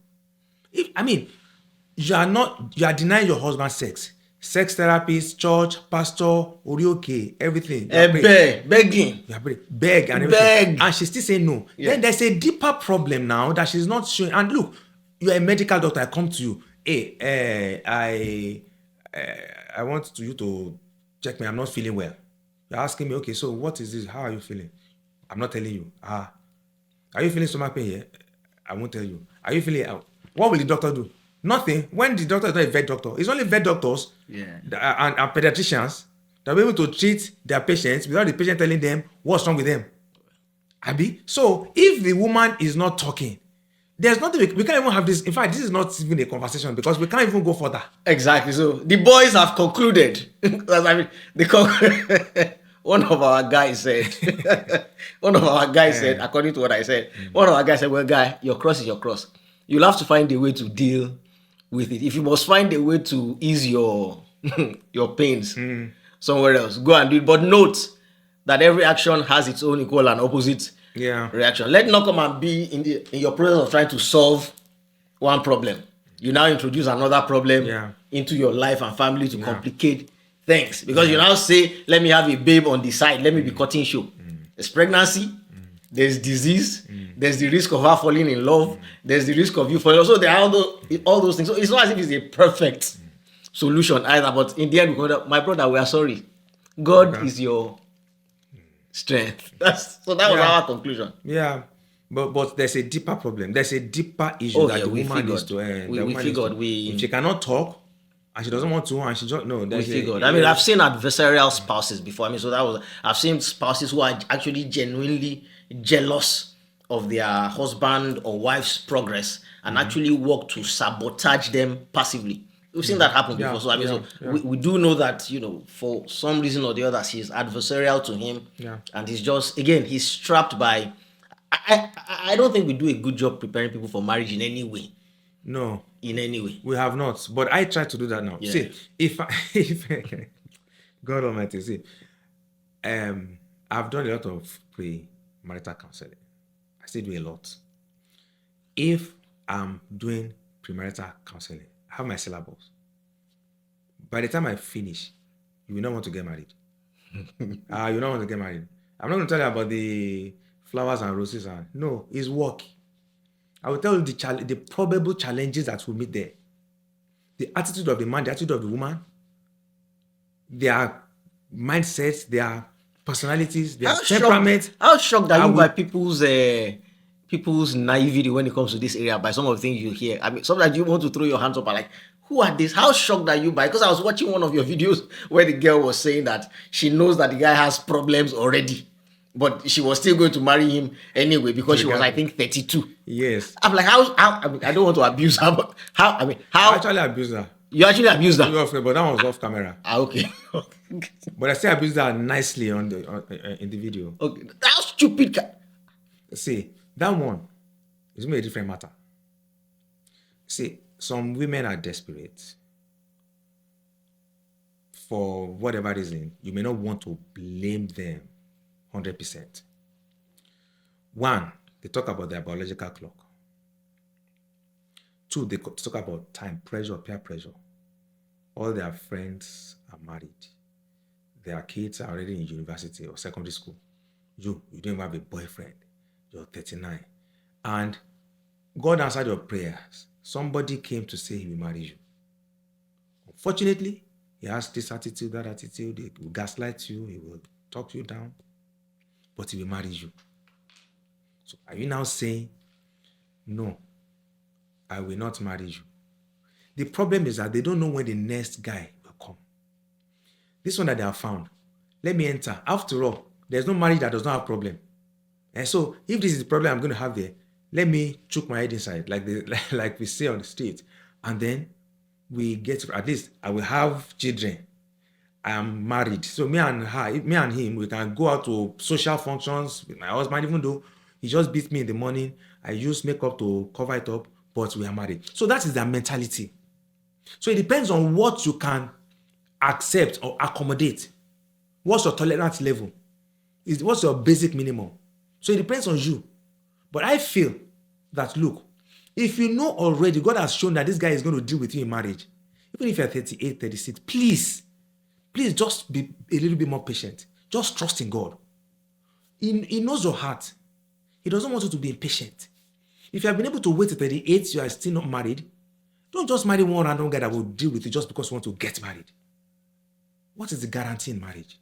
You are denying your husband sex. Sex therapist, church, pastor, orioke, everything. Begging. You are beg and everything. Beg. And she's still saying no. Yeah. Then there's a deeper problem now that she's not showing. And look, you're a medical doctor. I come to you. Hey, I want you to check me. I'm not feeling well. You're asking me, okay, so what is this? How are you feeling? I'm not telling you. Are you feeling stomach pain here? I won't tell you. Are you feeling... what will the doctor do? Nothing. When the doctor is not a vet doctor, it's only vet doctors and pediatricians that will be able to treat their patients without the patient telling them what's wrong with them. Abi? So if the woman is not talking, there's nothing we can't even have this. In fact, this is not even a conversation because we can't even go further. Exactly. So the boys have concluded. One of our guys said, according to what I said, one of our guys said, well, guy, your cross is your cross. You'll have to find a way to deal with it. If you must find a way to ease your pains somewhere else, go and do it. But note that every action has its own equal and opposite reaction. Let not come and be in your process of trying to solve one problem. You now introduce another problem into your life and family to complicate things. Because you now say, let me have a babe on the side. Let me be cutting show. There's pregnancy. There's disease. There's the risk of her falling in love. There's the risk of you falling. So there are all those things. So it's not as if it's a perfect solution either. But in the end, my brother, we are sorry. God is your strength. That was our conclusion. Yeah. But there's a deeper problem. There's a deeper issue that the woman needs to end. We figured. If she cannot talk, and she doesn't want to, and she just no. We figured. I've seen adversarial spouses before. I've seen spouses who are actually genuinely jealous of their husband or wife's progress and actually work to sabotage them passively. We've seen that happen Yeah, before. So I mean, yeah, so yeah. we do know that, for some reason or the other, she's adversarial to him, Yeah. and he's just, again, he's strapped by. I don't think we do a good job preparing people for marriage in any way. No, In any way. we have not. But I try to do that now. Yeah. See, if if God Almighty, see, I've done a lot of pre-marital counseling. I still do a lot. If I'm doing premarital counseling, I have my syllabus. By the time I finish, you will not want to get married. You will not want to get married. I'm not going to tell you about the flowers and roses. No, it's work. I will tell you the probable challenges that will meet there. The attitude of the man, the attitude of the woman, their mindsets, their personalities, their temperament. How shocked are I you will- by people's naivety when it comes to this area, by some of the things you hear? I mean, sometimes you want to throw your hands up and like, who are these? How shocked are you by? Because I was watching one of your videos where the girl was saying that she knows that the guy has problems already, but she was still going to marry him anyway because she was, I think, 32. Yes. I'm like, how I mean, I don't want to abuse her, but how? I mean, I how? actually abused her. You actually abused her? But that was off camera. Okay. But I still abused her nicely in the video. Okay. How stupid See, that one is going to be a different matter. See, some women are desperate. For whatever reason, you may not want to blame them 100%. One, they talk about their biological clock. Two, they talk about time, pressure, peer pressure. All their friends are married. Their kids are already in university or secondary school. You don't even have a boyfriend. You're 39. And God answered your prayers. Somebody came to say he will marry you. Unfortunately, he has this attitude, that attitude. He will gaslight you. He will talk you down. But he will marry you. So are you now saying, no, I will not marry you? The problem is that they don't know when the next guy will come. This one that they have found, let me enter. After all, there's no marriage that does not have problem. And so if this is the problem I'm going to have there, let me choke my head inside, like we say on the street. And then we get, at least I will have children. I am married. So me and him, we can go out to social functions with my husband, even though he just beats me in the morning. I use makeup to cover it up, but we are married. So that is their mentality. So it depends on what you can accept or accommodate. What's your tolerance level? What's your basic minimum? So it depends on you. But I feel that, look, if you know already, God has shown that this guy is going to deal with you in marriage, even if you're 38, 36, please just be a little bit more patient. Just trust in God. He knows your heart. He doesn't want you to be impatient. If you have been able to wait till 38, you are still not married, don't just marry one random guy that will deal with you just because you want to get married. What is the guarantee in marriage?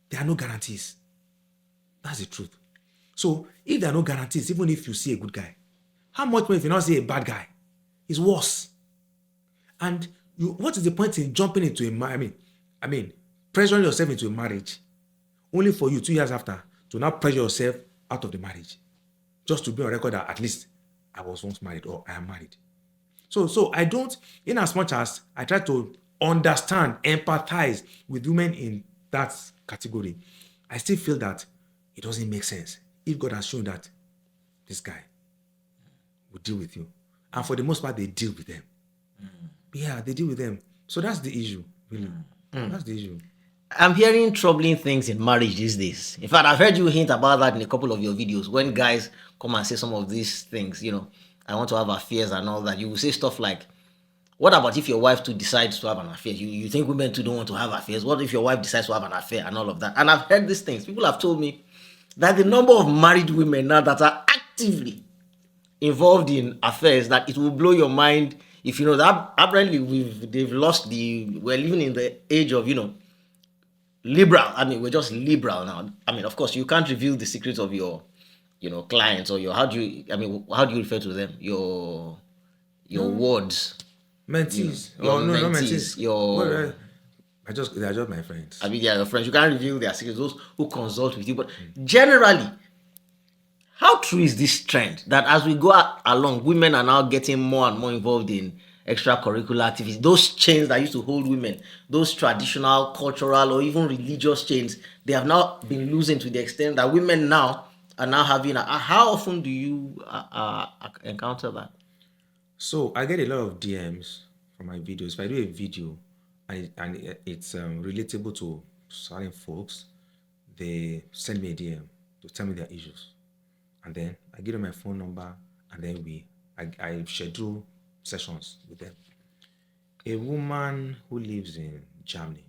There are no guarantees. That's the truth. So if there are no guarantees, even if you see a good guy, how much more if you not see a bad guy? It's worse. And what is the point in jumping into a marriage? I mean, pressuring yourself into a marriage, only for you 2 years after to now pressure yourself out of the marriage, just to be on record that at least I was once married or I am married. So I don't, in as much as I try to understand, empathize with women in that category, I still feel that it doesn't make sense if God has shown that this guy will deal with you. And for the most part, they deal with them. Yeah, they deal with them. So that's the issue, really. That's the issue. I'm hearing troubling things in marriage these days. In fact, I've heard you hint about that in a couple of your videos. When guys come and say some of these things, I want to have affairs and all that, you will say stuff like, what about if your wife too decides to have an affair? You think women too don't want to have affairs? What if your wife decides to have an affair and all of that? And I've heard these things. People have told me that the number of married women now that are actively involved in affairs, that it will blow your mind if you know that apparently we're living in the age of liberal. I mean, we're just liberal now. I mean, of course, you can't reveal the secrets of your clients or how do you refer to them? Your wards. Mentees. Your No, mentees, mentees. They're just my friends. I mean, they are your friends. You can't reveal their secrets, those who consult with you. But generally, how true is this trend that as we go along, women are now getting more and more involved in extracurricular activities, those chains that used to hold women, those traditional, cultural, or even religious chains, they have now been losing to the extent that women now are now having. How often do you encounter that? So I get a lot of DMs from my videos. If I do a video and it's relatable to certain folks, they send me a DM to tell me their issues. And then I give them my phone number, and then I schedule sessions with them. A woman who lives in Germany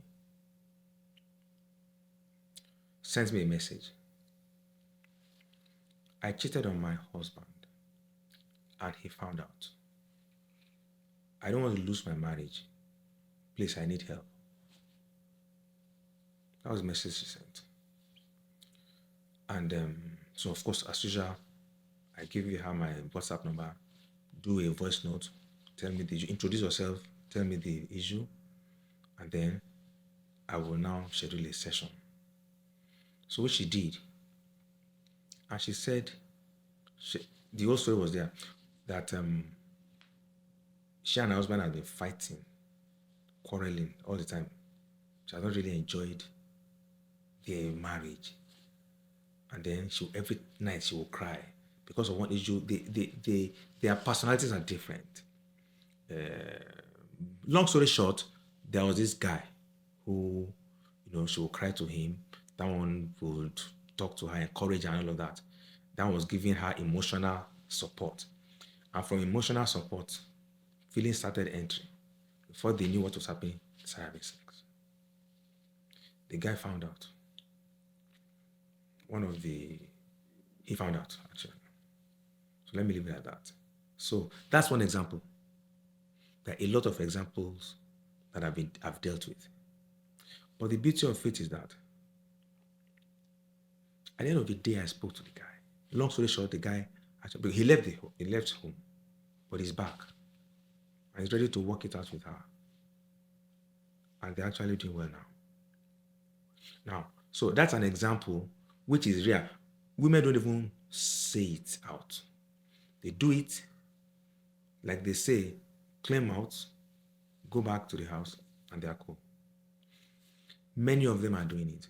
sends me a message. I cheated on my husband and he found out. I don't want to lose my marriage. Please, I need help. That was the message she sent. And so, of course, as usual, I give her my WhatsApp number, do a voice note, tell me the issue, introduce yourself, tell me the issue, and then I will now schedule a session. So what she did, and she said, the whole story was there, that she and her husband had been fighting, quarreling all the time. She had not really enjoyed their marriage. And then every night she will cry because of one issue. Their personalities are different. Long story short, there was this guy who, she would cry to him. That one would talk to her, encourage her, and all of that. That was giving her emotional support. And from emotional support, feelings started entering. Before they knew what was happening, they started having sex. The guy found out. He found out, actually. So let me leave it at that. So that's one example. There are a lot of examples that I've dealt with. But the beauty of it is that at the end of the day, I spoke to the guy. Long story short, the guy actually he left home, but he's back. And he's ready to work it out with her. And they're actually doing well now. So that's an example which is rare. Women don't even say it out. They do it, like they say, claim out, go back to the house, and they are cool. Many of them are doing it.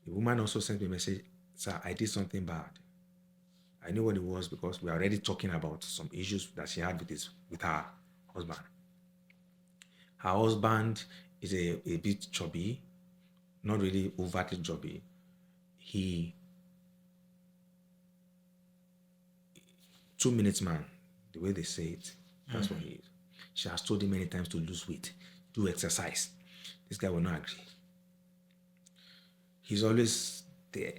The woman also sent me a message, sir, I did something bad. I knew what it was because we were already talking about some issues that she had with her husband. Her husband is a bit chubby, not really overtly chubby. He 2 minutes man, the way they say it, that's what he is. She has told him many times to lose weight, do exercise. This guy will not agree. He's always there.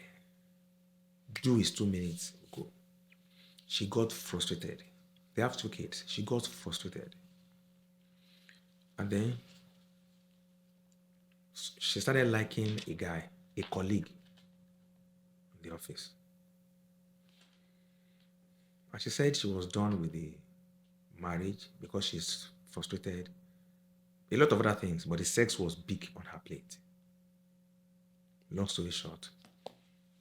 Do his 2 minutes, go. She got frustrated. They have 2 kids. She got frustrated. And then she started liking a guy, a colleague in the office. And she said she was done with the marriage because she's frustrated. A lot of other things, but the sex was big on her plate. Long story short,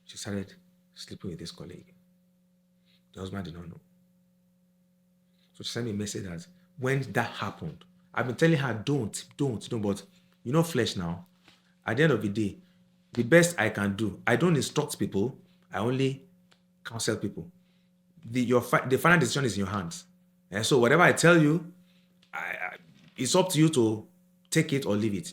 she started sleeping with this colleague. The husband did not know. So she sent me a message that when that happened, I've been telling her, don't, but flesh now. At the end of the day, the best I can do, I don't instruct people, I only counsel people. The final decision is in your hands. And so whatever I tell you, it's up to you to take it or leave it.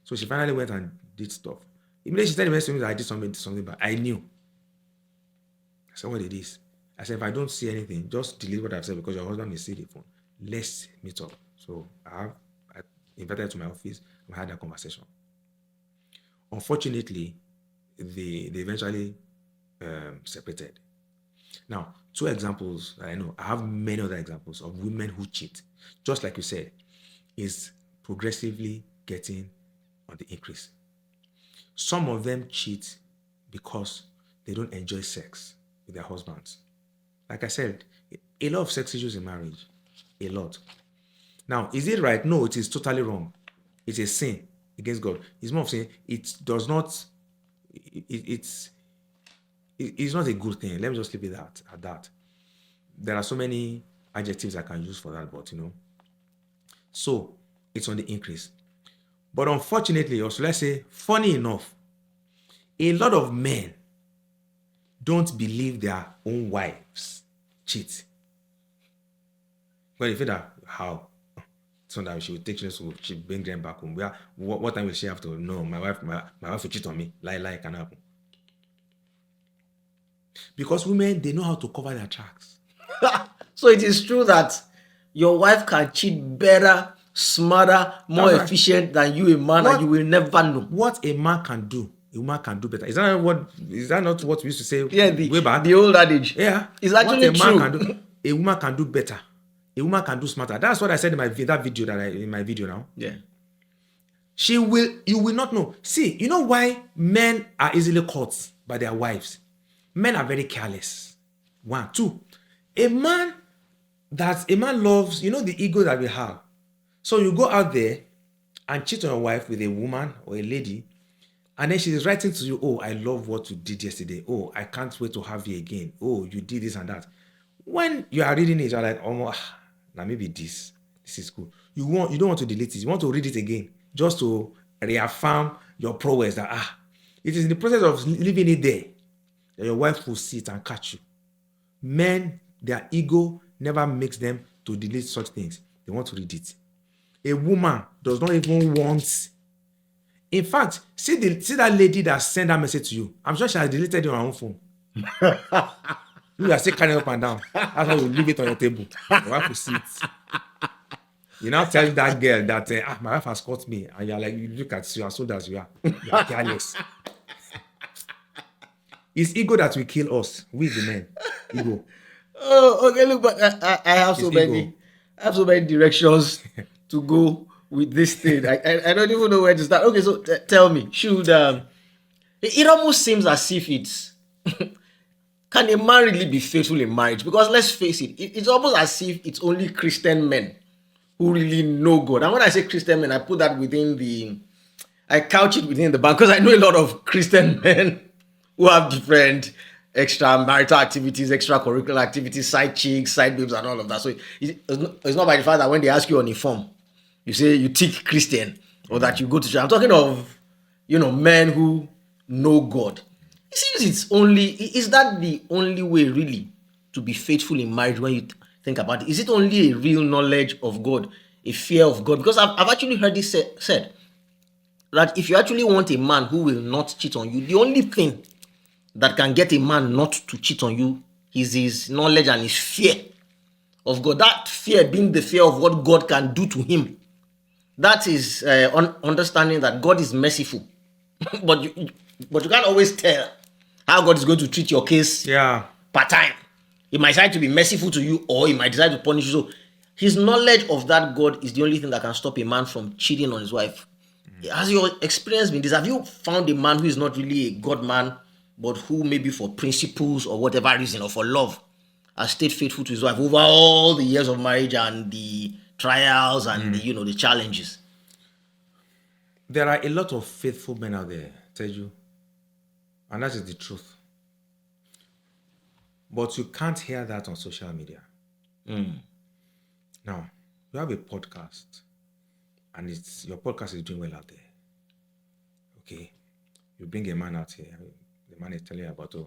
So she finally went and did stuff. Immediately she started messaging me that I did something, but I knew. I said, what it is? I said, if I don't see anything, just delete what I've said because your husband may see the phone. Let's meet up. So I invited her to my office. We had that conversation. Unfortunately, they eventually separated. Now, 2 examples I know. I have many other examples of women who cheat. Just like you said, is progressively getting on the increase. Some of them cheat because they don't enjoy sex with their husbands. Like I said, a lot of sex issues in marriage. A lot. Now, is it right? No, it is totally wrong. It's a sin against God. It's more of saying it does not, it's not a good thing. Let me just leave it at that. There are so many adjectives I can use for that, but so it's on the increase. But unfortunately, or so let's say, funny enough, a lot of men don't believe their own wives cheat. But if that how, so that she will take children, so she bring them back home. What time will she have to? No, my wife will cheat on me. Lie can happen. Because women, they know how to cover their tracks. So it is true that your wife can cheat better, smarter, more That's right. efficient than you, a man, and you will never know. What a man can do, a woman can do better. Is that not what we used to say way back? The old adage. Yeah. It's actually what a man true. Can do, a woman can do better. A woman can do smarter. That's what I said in my video now. Yeah. You will not know. See, you know why men are easily caught by their wives? Men are very careless. 1, 2. A man loves, the ego that we have. So you go out there and cheat on your wife with a woman or a lady, and then she's writing to you, oh, I love what you did yesterday. Oh, I can't wait to have you again. Oh, you did this and that. When you are reading it, you're like, oh, now maybe this is cool. You don't want to delete it. You want to read it again just to reaffirm your prowess that it is in the process of leaving it there that your wife will see it and catch you. Men, their ego never makes them to delete such things. They want to read it. A woman does not even want. In fact, see that lady that sent that message to you. I'm sure she has deleted it on her own phone. You are still carrying up and down. That's how you leave it on your table. Your wife will see it. You now tell that girl that my wife has caught me, and you're like, you look at you as old as you are. You are careless. It's ego that will kill us. We the men. Ego. Oh, okay. Look, but I have so many directions to go with this thing. I don't even know where to start. Okay, so tell me, it almost seems as if it's can a man really be faithful in marriage? Because let's face it, it's almost as if it's only Christian men who really know God. And when I say Christian men, I put that I couch it within the band, because I know a lot of Christian men who have different extramarital activities, extracurricular activities, side chicks, side babes, and all of that. So it's not by the fact that when they ask you on a form, you say you tick Christian or that you go to church. I'm talking of, men who know God. It seems is that the only way really to be faithful in marriage when you think about it? Is it only a real knowledge of God, a fear of God? Because I've actually heard this said that if you actually want a man who will not cheat on you, the only thing that can get a man not to cheat on you is his knowledge and his fear of God. That fear being the fear of what God can do to him. That is understanding that God is merciful. but you can't always tell how God is going to treat your case per time. He might decide to be merciful to you, or he might decide to punish you. So his knowledge of that God is the only thing that can stop a man from cheating on his wife. Has your experience been this? Have you found a man who is not really a God man, but who maybe for principles or whatever reason or for love has stayed faithful to his wife over all the years of marriage and the trials and the challenges? There are a lot of faithful men out there, Teju, and that is the truth. But you can't hear that on social media. Now, you have a podcast, and your podcast is doing well out there. Okay, you bring a man out here. The man is telling you about, I'm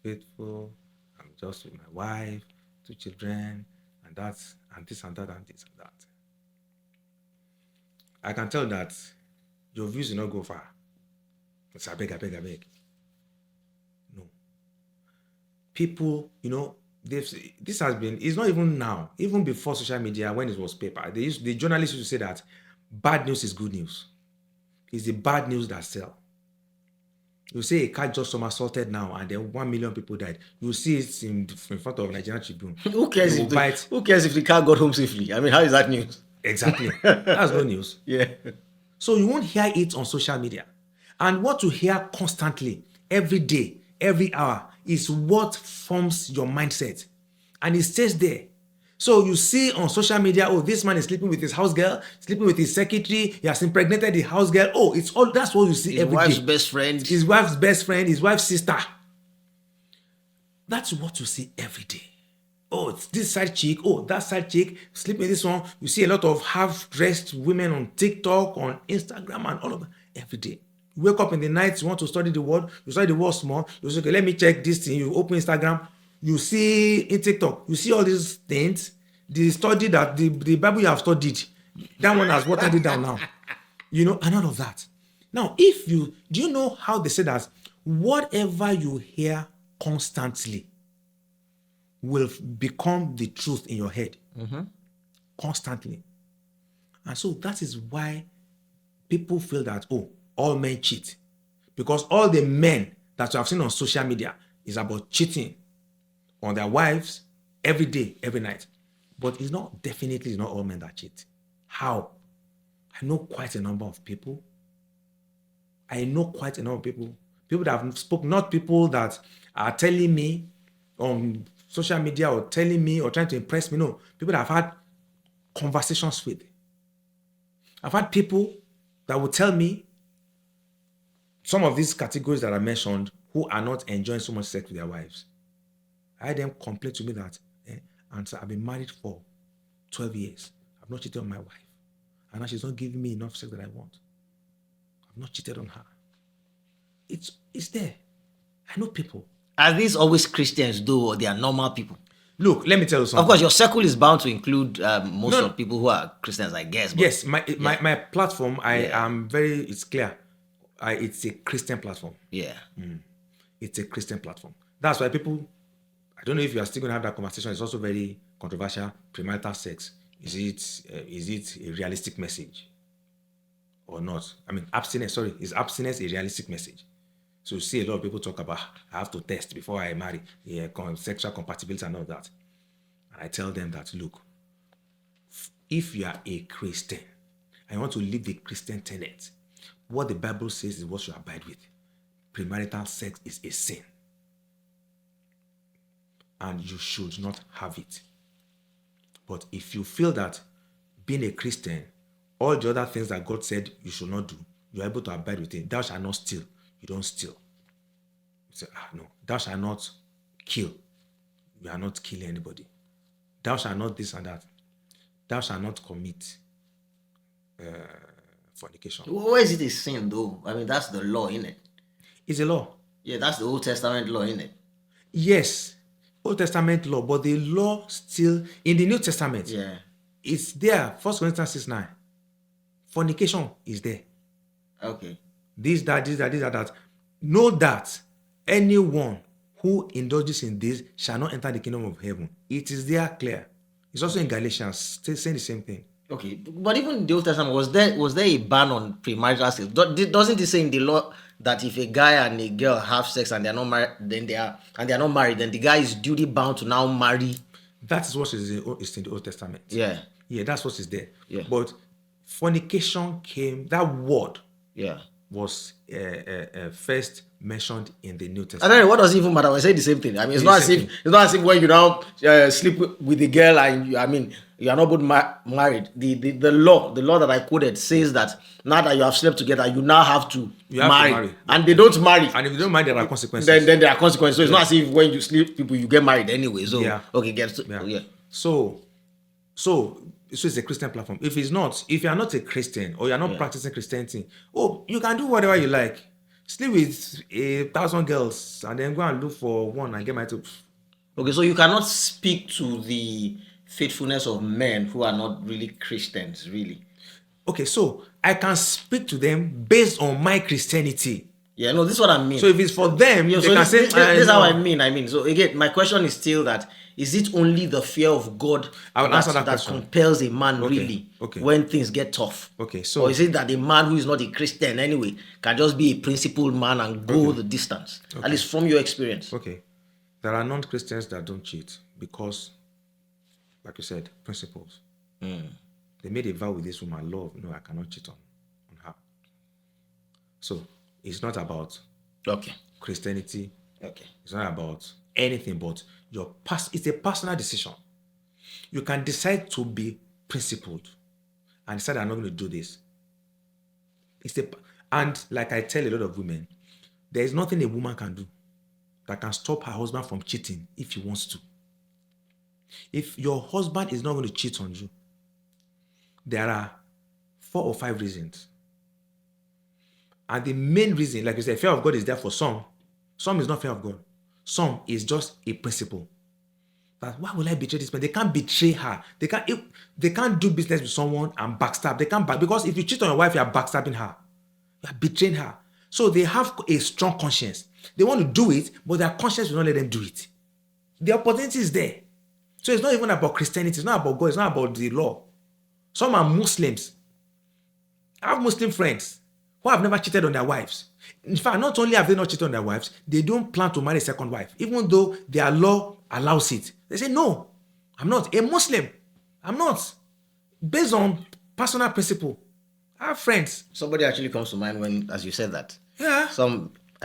faithful, I'm just with my wife, 2 children, and this and that and this and that. I can tell that your views do not go far. It's I beg. No. People, this has been, it's not even now, even before social media, when it was paper, the journalists used to say that bad news is good news. It's the bad news that sell. You say a car just somersaulted now and then 1 million people died. You see it in front of Nigerian Tribune. Who cares if the car got home safely? I mean, how is that news? Exactly. That's no news. Yeah. So you won't hear it on social media. And what you hear constantly, every day, every hour, is what forms your mindset. And it stays there. So you see on social media, this man is sleeping with his house girl, sleeping with his secretary, he has impregnated the house girl. That's what you see every day. His wife's best friend. His wife's best friend, his wife's sister. That's what you see every day. oh, it's this side chick, oh, that side chick, sleep with this one. You see a lot of half-dressed women on TikTok, on Instagram, and all of that every day. You wake up in the night, you want to study the word, you study the word small, you say, okay, let me check this thing. You open Instagram, you see in TikTok, you see all these things, the study that the Bible you have studied, that one has watered it down now. You know, and all of that. Now, do you know how they say that whatever you hear constantly will become the truth in your head constantly. And so that is why people feel that, oh, all men cheat. Because all the men that you have seen on social media is about cheating on their wives every day, every night. But it's not all men that cheat. How? I know quite a number of people. People that have spoken, not people that are telling me on social media or telling me or trying to impress me. No, people that I've had conversations with. I've had people that will tell me some of these categories that I mentioned who are not enjoying so much sex with their wives. I had them complain to me that, and so I've been married for 12 years. I've not cheated on my wife. And now she's not giving me enough sex that I want. I've not cheated on her. It's there. I know people. Are these always Christians though, or they are normal people? Look, let me tell you something. Of course, your circle is bound to include most of people who are Christians, I guess. But yes, my platform, it's clear. It's a Christian platform. Yeah. It's a Christian platform. That's why people, I don't know if you are still going to have that conversation. It's also very controversial. Premarital sex. Is it a realistic message or not? I mean, is abstinence a realistic message? So you see a lot of people talk about, I have to test before I marry, sexual compatibility and all that. And I tell them that, look, if you are a Christian and you want to live the Christian tenet, what the Bible says is what you abide with. Premarital sex is a sin. And you should not have it. But if you feel that being a Christian, all the other things that God said you should not do, you're able to abide with it. Thou shalt not steal. You don't steal. You say, no. Thou shalt not kill. You are not killing anybody. Thou shalt not this and that. Thou shalt not commit fornication. where is it a sin though? I mean, that's the law, isn't it? It's a law. Yeah, that's the Old Testament law, isn't it? Yes, Old Testament law, but the law still, in the New Testament, it's there. 1 Corinthians 6:9. Fornication is there. Okay. This, that. Know that anyone who indulges in this shall not enter the kingdom of heaven. It is there clear. It's also in Galatians, saying the same thing. Okay, but even in the Old Testament, was there a ban on premarital sex? Doesn't it say in the law that if a guy and a girl have sex and they are not married, then the guy is duty bound to now marry? That is what is in the Old Testament. Yeah, that's what is there. Yeah. But fornication that word was first mentioned in the New Testament. I don't know, what does it even matter? I say the same thing. I mean, it's not as if when you now sleep with the girl and you are not both married. The law that I quoted says that now that you have slept together, you now have to marry. And they don't marry. And if you don't marry, there are consequences. Then there are consequences. So it's not as if when you sleep people, you get married anyway. So So it's a Christian platform. If you are not a Christian or you are not practicing Christianity, you can do whatever you like. Sleep with 1,000 girls and then go and look for one and get married to. Okay, so you cannot speak to the faithfulness of men who are not really Christians, really. Okay, so I can speak to them based on my Christianity. Yeah, no, this is what I mean. So if it's for them, they can say, this is how I mean. So again, my question is still that, is it only the fear of God that compels a man when things get tough? Okay, so or is it that a man who is not a Christian anyway can just be a principled man and go the distance? At least from your experience. Okay. There are non-Christians that don't cheat because, like you said, principles. They made a vow with this woman, love. No, I cannot cheat on her. So it's not about Christianity. Okay. It's not about anything but it's a personal decision. You can decide to be principled and decide I'm not going to do this. And like I tell a lot of women, there is nothing a woman can do that can stop her husband from cheating if he wants to. If your husband is not going to cheat on you, there are 4 or 5 reasons. And the main reason, like you said, fear of God is there for some. Some is not fear of God. Some is just a principle. That why will I betray this man? They can't betray her. They can't do business with someone and backstab. They can't because if you cheat on your wife, you are backstabbing her. You are betraying her. So they have a strong conscience. They want to do it, but their conscience will not let them do it. The opportunity is there. So it's not even about Christianity. It's not about God. It's not about the law. Some are Muslims. I have Muslim friends who have never cheated on their wives. In fact, not only have they not cheated on their wives, they don't plan to marry a second wife, even though their law allows it. They say, no, I'm not a Muslim. I'm not. Based on personal principle. I have friends. Somebody actually comes to mind as you said that. Yeah.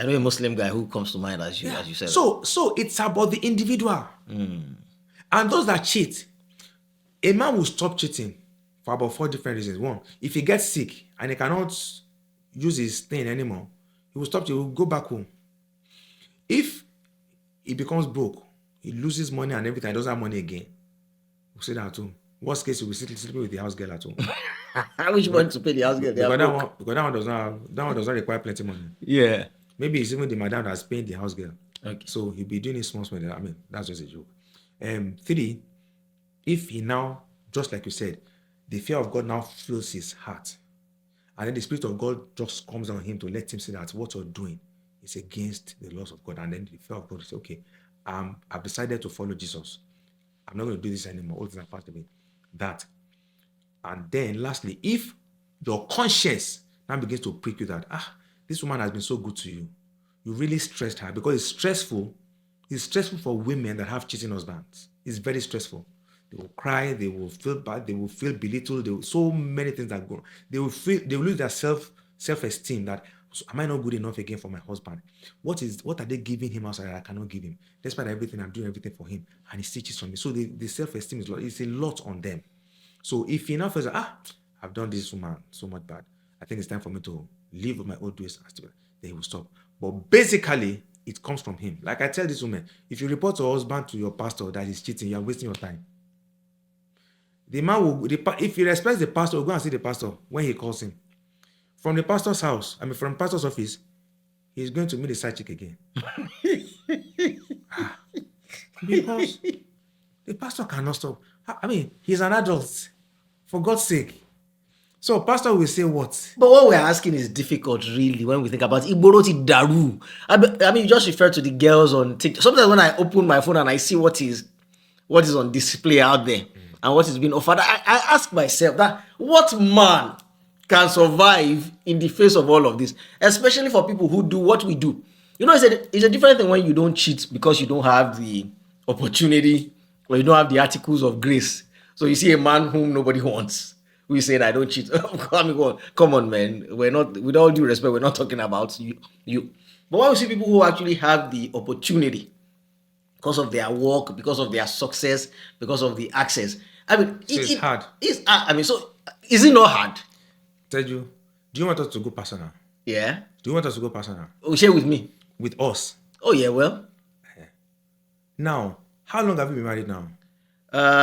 I know a Muslim guy who comes to mind as you said. So it's about the individual. And those that cheat, a man will stop cheating for about 4 different reasons. 1, if he gets sick and he cannot use his thing anymore, he will stop. He will go back home. If he becomes broke, he loses money and everything, he doesn't have money again, he'll sit down at home. Worst case, he will sleeping with the house girl at home. Which one to pay the house girl? Because that one does not require plenty money. Yeah. Maybe it's even the madam that's paying the house girl. Okay. So he'll be doing it small. I mean, that's just a joke. 3, if he now, just like you said, the fear of God now fills his heart, and then the Spirit of God just comes on him to let him see that what you're doing is against the laws of God, and then the fear of God is okay. I've decided to follow Jesus. I'm not going to do this anymore. All things are passed away. That, and then lastly, if your conscience now begins to prick you that this woman has been so good to you, you really stressed her because it's stressful. It's stressful for women that have cheating husbands. It's very stressful. They will cry, they will feel bad, they will feel belittled, so many things that go. They will lose their self-esteem that, so am I not good enough again for my husband? What are they giving him outside that I cannot give him? Despite everything, I'm doing everything for him, and he still cheats on me. So the self-esteem is a lot on them. So if he now feels like, I've done this woman so much bad, I think it's time for me to leave my old ways, then he will stop. But basically, it comes from him. Like I tell this woman, if you report your husband to your pastor that he's cheating, you're wasting your time. The man will, if he respects the pastor, will go and see the pastor when he calls him. From the pastor's house, from the pastor's office, he's going to meet the side chick again. Because the pastor cannot stop. He's an adult. For God's sake. So pastor will say what? But what we're asking is difficult, really, when we think about Iboroti Daru. You just refer to the girls on TikTok. Sometimes when I open my phone and I see what is on display out there and what is being offered, I ask myself that what man can survive in the face of all of this, especially for people who do what we do. It's a different thing when you don't cheat because you don't have the opportunity or you don't have the articles of grace. So you see a man whom nobody wants. We say I don't cheat. Come on, man. We're not, with all due respect, we're not talking about you. But when we see people who actually have the opportunity because of their work, because of their success, because of the access, it's hard. So is it not hard? Tell you, do you want us to go personal? Yeah. Do you want us to go personal? Share with me. With us. Oh yeah, well. Now, how long have you been married now?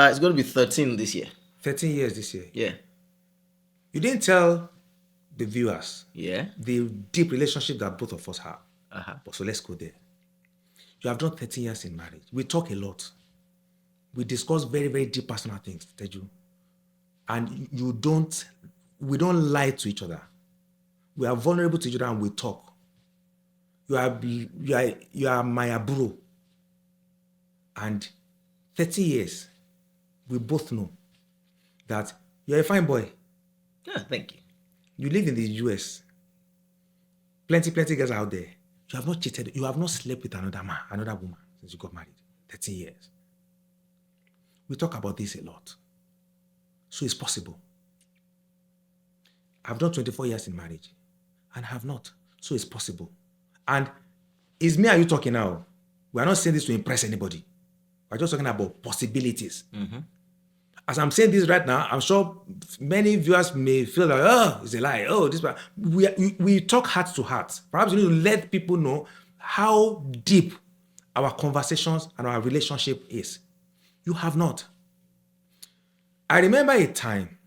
It's going to be 13 this year. 13 years this year. Yeah. You didn't tell the viewers the deep relationship that both of us have. So let's go there. You have done 13 years in marriage. We talk a lot. We discuss very, very deep personal things, Teju. And we don't lie to each other. We are vulnerable to each other and we talk. You are my aburo. And 30 years, we both know that you're a fine boy. Yeah, thank you. You live in the US. Plenty girls out there. You have not cheated. You have not slept with another woman since you got married. 13 years. We talk about this a lot. So it's possible. I've done 24 years in marriage and have not. So it's possible. And it's me and you talking now. We are not saying this to impress anybody. We're just talking about possibilities. Mm-hmm. As I'm saying this right now, I'm sure many viewers may feel like, it's a lie. We talk heart to heart. Perhaps we need to let people know how deep our conversations and our relationship is. You have not. I remember a time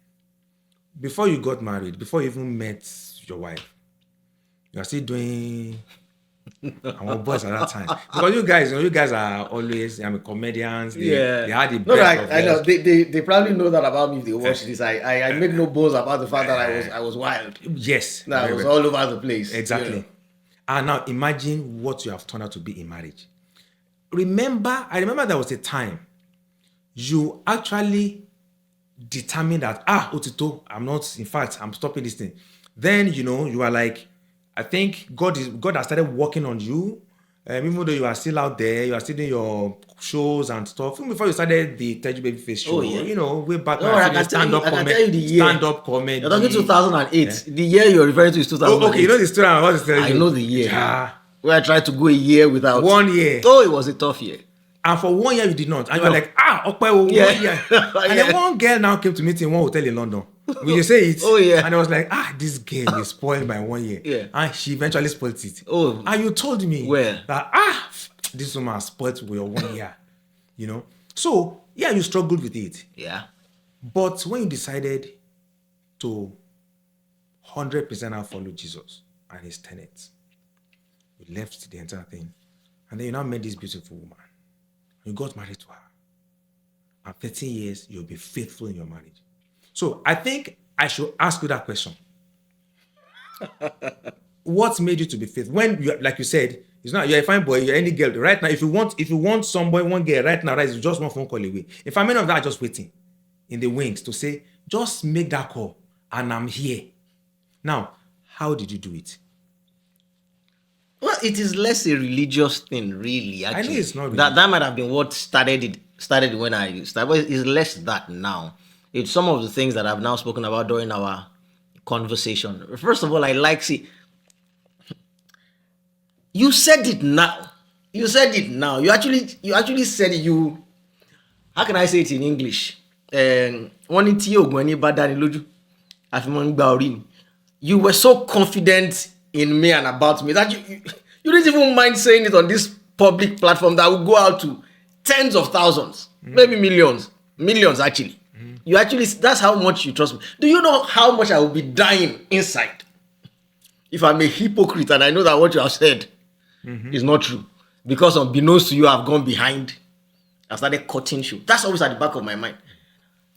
before you got married, before you even met your wife, you are still doing our boys at that time. Because you guys are always, comedians. They had the No, no, best of I know. us. They probably know that about me if they watch this. I make no bones about the fact that I was wild. Yes. That I very was well. all over the place. Exactly. And now imagine what you have turned out to be in marriage. I remember there was a time you actually determined that, Otito, I'm stopping this thing. Then, you are like, I think God has started working on you. Even though you are still out there, you are still doing your shows and stuff. Even before you started the Tej Baby Face show, way back No, when I can tell you the year. stand-up comedy. You're talking 2008. The year you're referring to is 2008. Okay, you know the story I'm about to tell you. I know the year. Yeah. Where I tried to go a year without. 1 year. Oh, it was a tough year. And for 1 year you did not. And you were like, Okpe, 1 Yeah. year. And then one girl now came to meet in one hotel in London. Will you say it? Oh, yeah. And I was like, this girl is spoiled by 1 year. Yeah. And she eventually spoiled it. Oh. And you told me Where? that, this woman has spoiled with your 1 year. So, yeah, you struggled with it. Yeah. But when you decided to 100% now follow Jesus and his tenets, you left the entire thing. And then you now met this beautiful woman. You got married to her. And 13 years, you'll be faithful in your marriage. So I think I should ask you that question. What made you to be faithful? When you, like you said, it's not you're a fine boy, you're any girl. Right now, if you want somebody, one girl right now, right, it's just one phone call away. If I'm any of that, just waiting in the wings to say, just make that call and I'm here. Now, how did you do it? Well, it is less a religious thing, really. Actually, I know it's not that might have been what started when I started. But it's less that now. It's some of the things that I've now spoken about during our conversation. First of all, I like you said it now. You said it now. You actually said it. How can I say it in English? You were so confident in me and about me that you didn't even mind saying it on this public platform that will go out to tens of thousands, maybe millions actually. That's how much you trust me. Do you know how much I will be dying inside if I'm a hypocrite and I know that what you have said is not true? Because unbeknownst to you, I've gone behind and started cutting you. That's always at the back of my mind.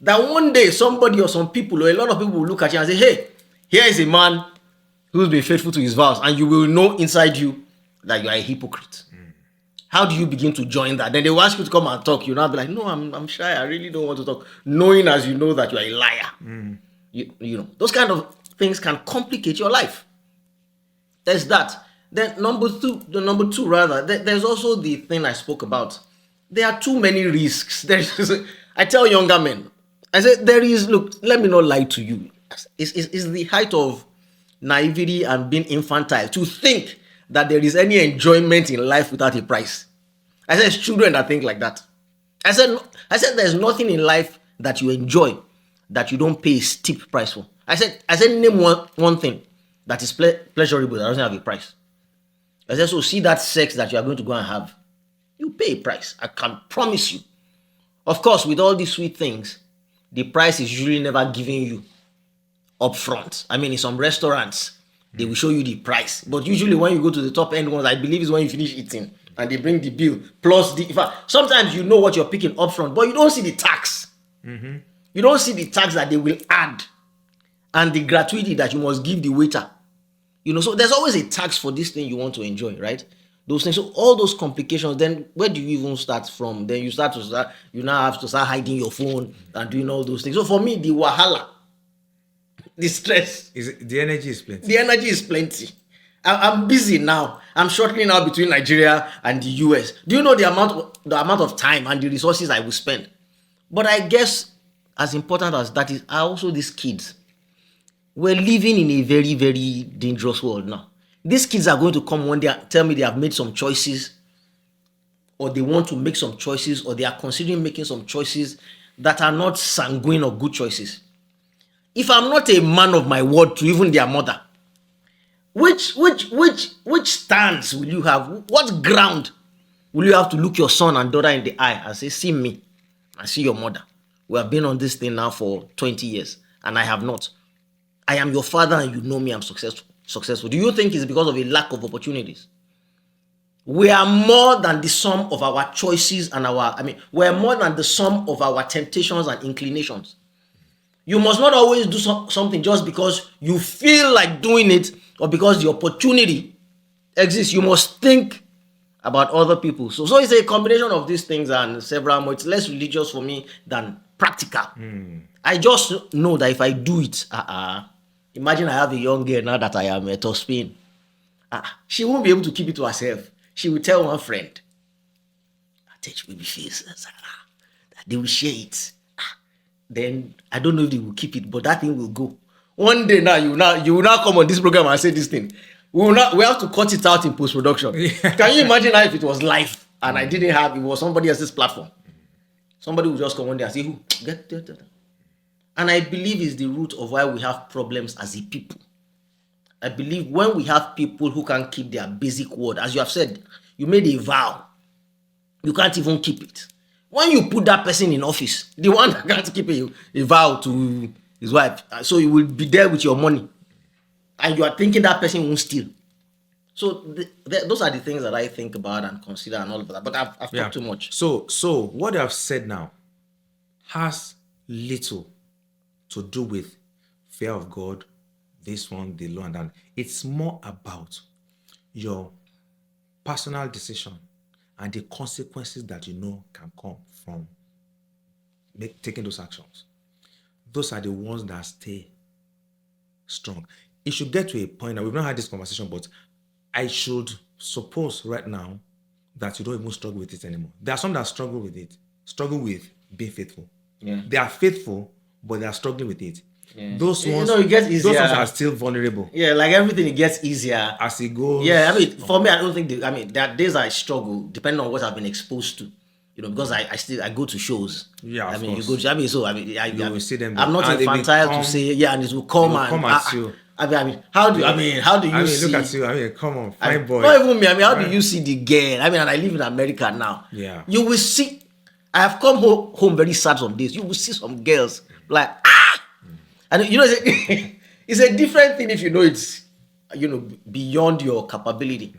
That one day somebody or some people or a lot of people will look at you and say, hey, here is a man who's been faithful to his vows, and you will know inside you that you are a hypocrite. How do you begin to join that? Then they will ask you to come and talk. You'll not be like, no, I'm shy. I really don't want to talk. Knowing as you know that you are a liar. You know, those kind of things can complicate your life. There's that. Then number two, there's also the thing I spoke about. There are too many risks. I tell younger men, I said, look, let me not lie to you. It's the height of naivety and being infantile to think that there is any enjoyment in life without a price. I said it's children that think like that. I said there's nothing in life that you enjoy that you don't pay a steep price for. I said name one thing that is pleasurable that doesn't have a price. I said, so see that sex that you are going to go and have, you pay a price. I can promise you. Of course, with all these sweet things, the price is usually never given you up front. I mean, in some restaurants, they will show you the price. But usually when you go to the top end ones, I believe is when you finish eating and they bring the bill plus in fact, sometimes you know what you're picking up front, but you don't see the tax. You don't see the tax that they will add and the gratuity that you must give the waiter. So there's always a tax for this thing you want to enjoy, right? Those things. So all those complications, then where do you even start from? Then you now have to start hiding your phone and doing all those things. So for me, the wahala, the stress. The energy is plenty. The energy is plenty. I'm busy now. I'm shuttling out between Nigeria and the US. Do you know the amount of time and the resources I will spend? But I guess as important as that is, are also these kids. We're living in a very, very dangerous world now. These kids are going to come one day and tell me they have made some choices, or they want to make some choices, or they are considering making some choices that are not sanguine or good choices. If I'm not a man of my word to even their mother, which stance will you have? What ground will you have to look your son and daughter in the eye and say, see me, and see your mother. We have been on this thing now for 20 years, and I have not. I am your father, and you know me, I'm successful. Do you think it's because of a lack of opportunities? We are more than the sum of our choices and we are more than the sum of our temptations and inclinations. You must not always do something just because you feel like doing it or because the opportunity exists. You must think about other people. So it's a combination of these things and several more. It's less religious for me than practical. I just know that if I do it, imagine I have a young girl now that I am top spin. She won't be able to keep it to herself. She will tell one friend, I teach baby face, that they will share it. Then I don't know if they will keep it, but that thing will go. One day now you will now come on this program and say this thing. We have to cut it out in post-production. Can you imagine how if it was live and I didn't have it was somebody else's platform? Somebody will just come on there and say, who? Get. And I believe it's the root of why we have problems as a people. I believe when we have people who can't keep their basic word, as you have said, you made a vow, you can't even keep it. When you put that person in office, the one that can't keep a vow to his wife, so you will be there with your money, and you are thinking that person won't steal. So those are the things that I think about and consider and all of that. But I've talked too much. So what I've said now has little to do with fear of God, this one, the law, and that. It's more about your personal decision and the consequences that you know can come from taking those actions. Those are the ones that stay strong. It should get to a point, and we've not had this conversation, but I should suppose right now that you don't even struggle with it anymore. There are some that struggle with being faithful. Yeah. They are faithful, but they are struggling with it. Yeah. Those ones, it gets easier. Those ones are still vulnerable. Yeah, like everything, it gets easier as it goes. Yeah, for me, I don't think. There are days I struggle, depending on what I've been exposed to. Because I go to shows. Yeah, of course. You go to. You will see them. I'm not infantile to say and it will come at you. How do you see? Look at you. Come on, fine boy. Not even me. How do you see the girl? And I live in America now. Yeah. You will see. I have come home very sad some days. You will see some girls like and it's a different thing if you know it's beyond your capability.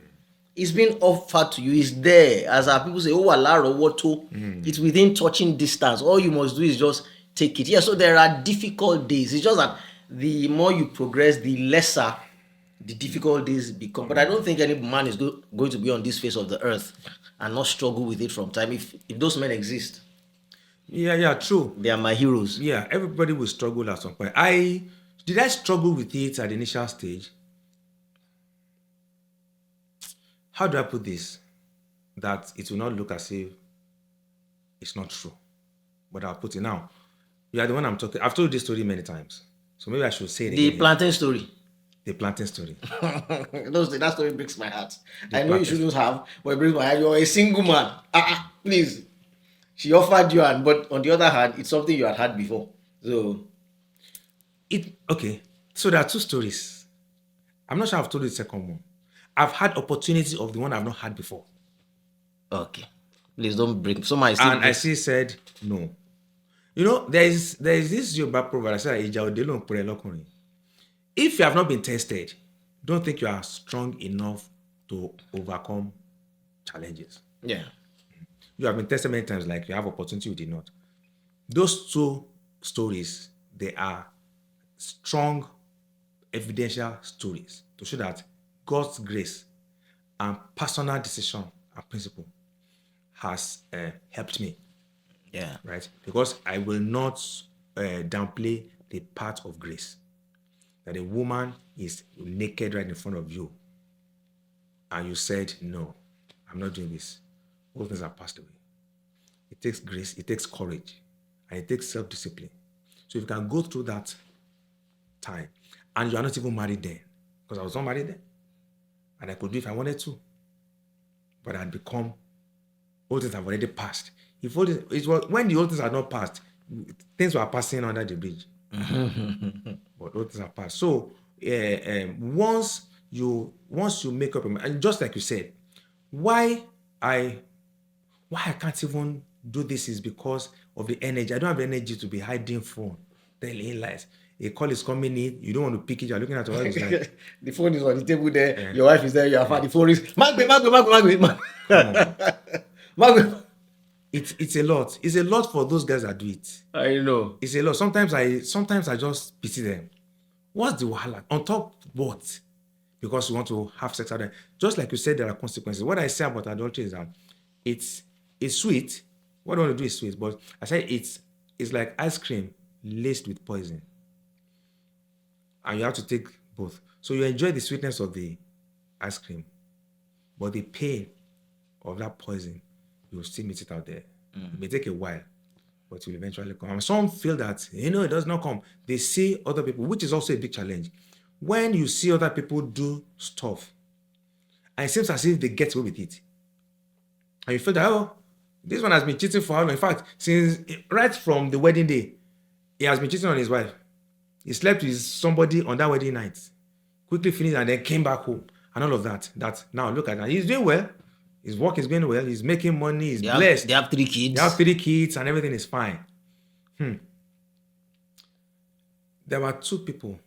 It's been offered to you. It's there. As our people say, it's within touching distance. All you must do is just take it. Yeah, so there are difficult days. It's just that the more you progress, the lesser the difficult days become. But I don't think any man is going to be on this face of the earth and not struggle with it from time. If those men exist. Yeah, true. They are my heroes. Yeah, everybody will struggle at some point. Did I struggle with it at the initial stage? How do I put this? That it will not look as if it's not true. But I'll put it now. You are the one I'm talking. I've told this story many times. So maybe I should say it again. The plantain story. The plantain story. That story breaks my heart. I know you shouldn't have, but it breaks my heart. You're a single man. Please. She offered you, but on the other hand, it's something you had before. So, okay. So there are two stories. I'm not sure I've told you the second one. I've had opportunity of the one I've not had before. Okay. Please don't bring. And I still said no. There is this Yoruba proverb that says, if you have not been tested, don't think you are strong enough to overcome challenges. Yeah. You have been tested many times, like you have opportunity, you did not. Those two stories, they are strong evidential stories to show that God's grace and personal decision and principle has helped me. Yeah. Right? Because I will not downplay the part of grace. That a woman is naked right in front of you and you said, no, I'm not doing this. All things are passed away. It takes grace, it takes courage, and it takes self-discipline. So if you can go through that time, and you are not even married then, because I was not married then, and I could do if I wanted to, but I had become, all things have already passed. When the old things are not passed, things were passing under the bridge. But all things are passed. So once you make up, and just like you said, why I can't even do this is because of the energy. I don't have the energy to be hiding phone, telling lies. A call is coming in, you don't want to pick it, you're looking at your wife. Like, The phone is on the table there. Your wife is there. Your father. The phone is Magbe. Magbe. it's a lot. It's a lot for those guys that do it. I know. It's a lot. Sometimes I just pity them. What's the wahala? On top what? Because you want to have sex with them. Just like you said, there are consequences. What I say about adultery is that it's sweet. What I want to do is sweet, but I say it's like ice cream laced with poison. And you have to take both. So you enjoy the sweetness of the ice cream, but the pain of that poison, you will still meet it out there. It may take a while, but it will eventually come. And some feel that, it does not come. They see other people, which is also a big challenge. When you see other people do stuff, and it seems as if they get away with it, and you feel that, this one has been cheating for how long? In fact, since right from the wedding day, he has been cheating on his wife. He slept with somebody on that wedding night, quickly finished, and then came back home, and all of that. That now look at that. He's doing well. His work is going well. He's making money. He's blessed. They have 3 kids. They have 3 kids, and everything is fine. There were 2 people.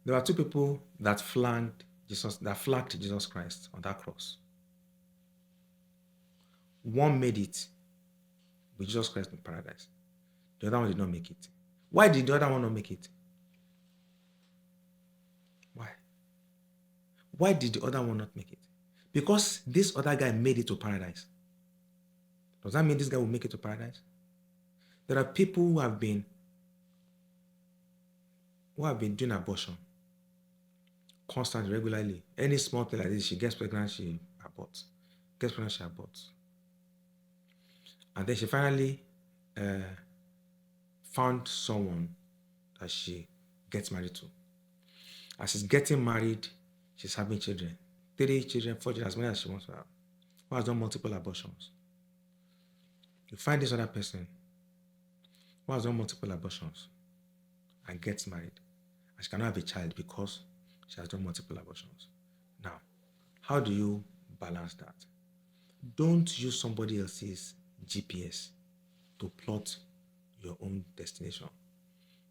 There were 2 people that flagged Jesus Christ on that cross. One made it with Jesus Christ in paradise. The other one did not make it. Why did the other one not make it? Why? Why did the other one not make it? Because this other guy made it to paradise. Does that mean this guy will make it to paradise? There are people who have been doing abortion constantly, regularly. Any small thing like this, she gets pregnant, she aborts. And then she finally found someone that she gets married to. As she's getting married, she's having children. 3 children, 4 children, as many as she wants to have. Who has done multiple abortions. You find this other person who has done multiple abortions and gets married. And she cannot have a child because she has done multiple abortions. Now, how do you balance that? Don't use somebody else's GPS to plot your own destination.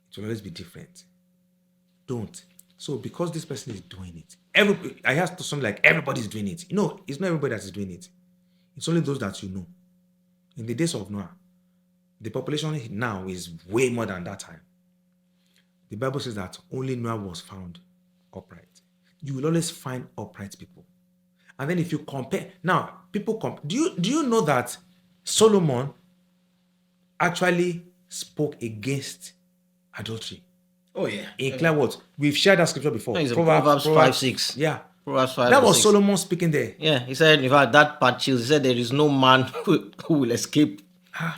It will always be different. Don't. So because this person is doing it, I have to something like everybody's doing it. No, it's not everybody that is doing it. It's only those that you know. In the days of Noah, the population now is way more than that time. The Bible says that only Noah was found upright. You will always find upright people. And then if you compare, now people do you know that Solomon actually spoke against adultery? Oh yeah. In clear words, we've shared that scripture before. No, Proverbs 5:6. Yeah. Proverbs 5. That was Solomon speaking there. Yeah, he said, in fact, that part chills. He said, there is no man who will escape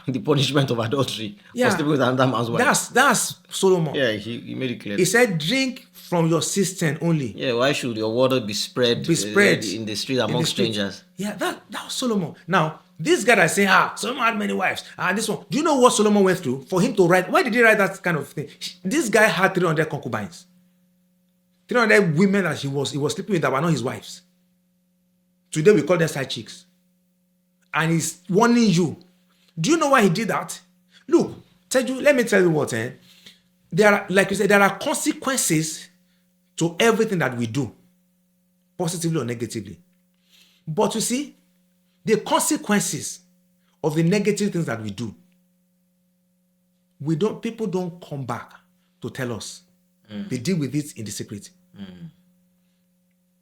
the punishment of adultery for sleeping with another man's wife. That's Solomon. Yeah, he made it clear. He said, drink from your cistern only. Yeah, why should your water be spread in the street among strangers? Yeah, that was Solomon. Now, this guy that say, Solomon had many wives. This one. Do you know what Solomon went through for him to write? Why did he write that kind of thing? This guy had 300 concubines. 300 women that he was sleeping with that were not his wives. Today we call them side chicks. And he's warning you. Do you know why he did that? Look, let me tell you what. There are, like you said, there are consequences to everything that we do, positively or negatively. But you see, the consequences of the negative things that we do, people don't come back to tell us. They deal with it in the secret.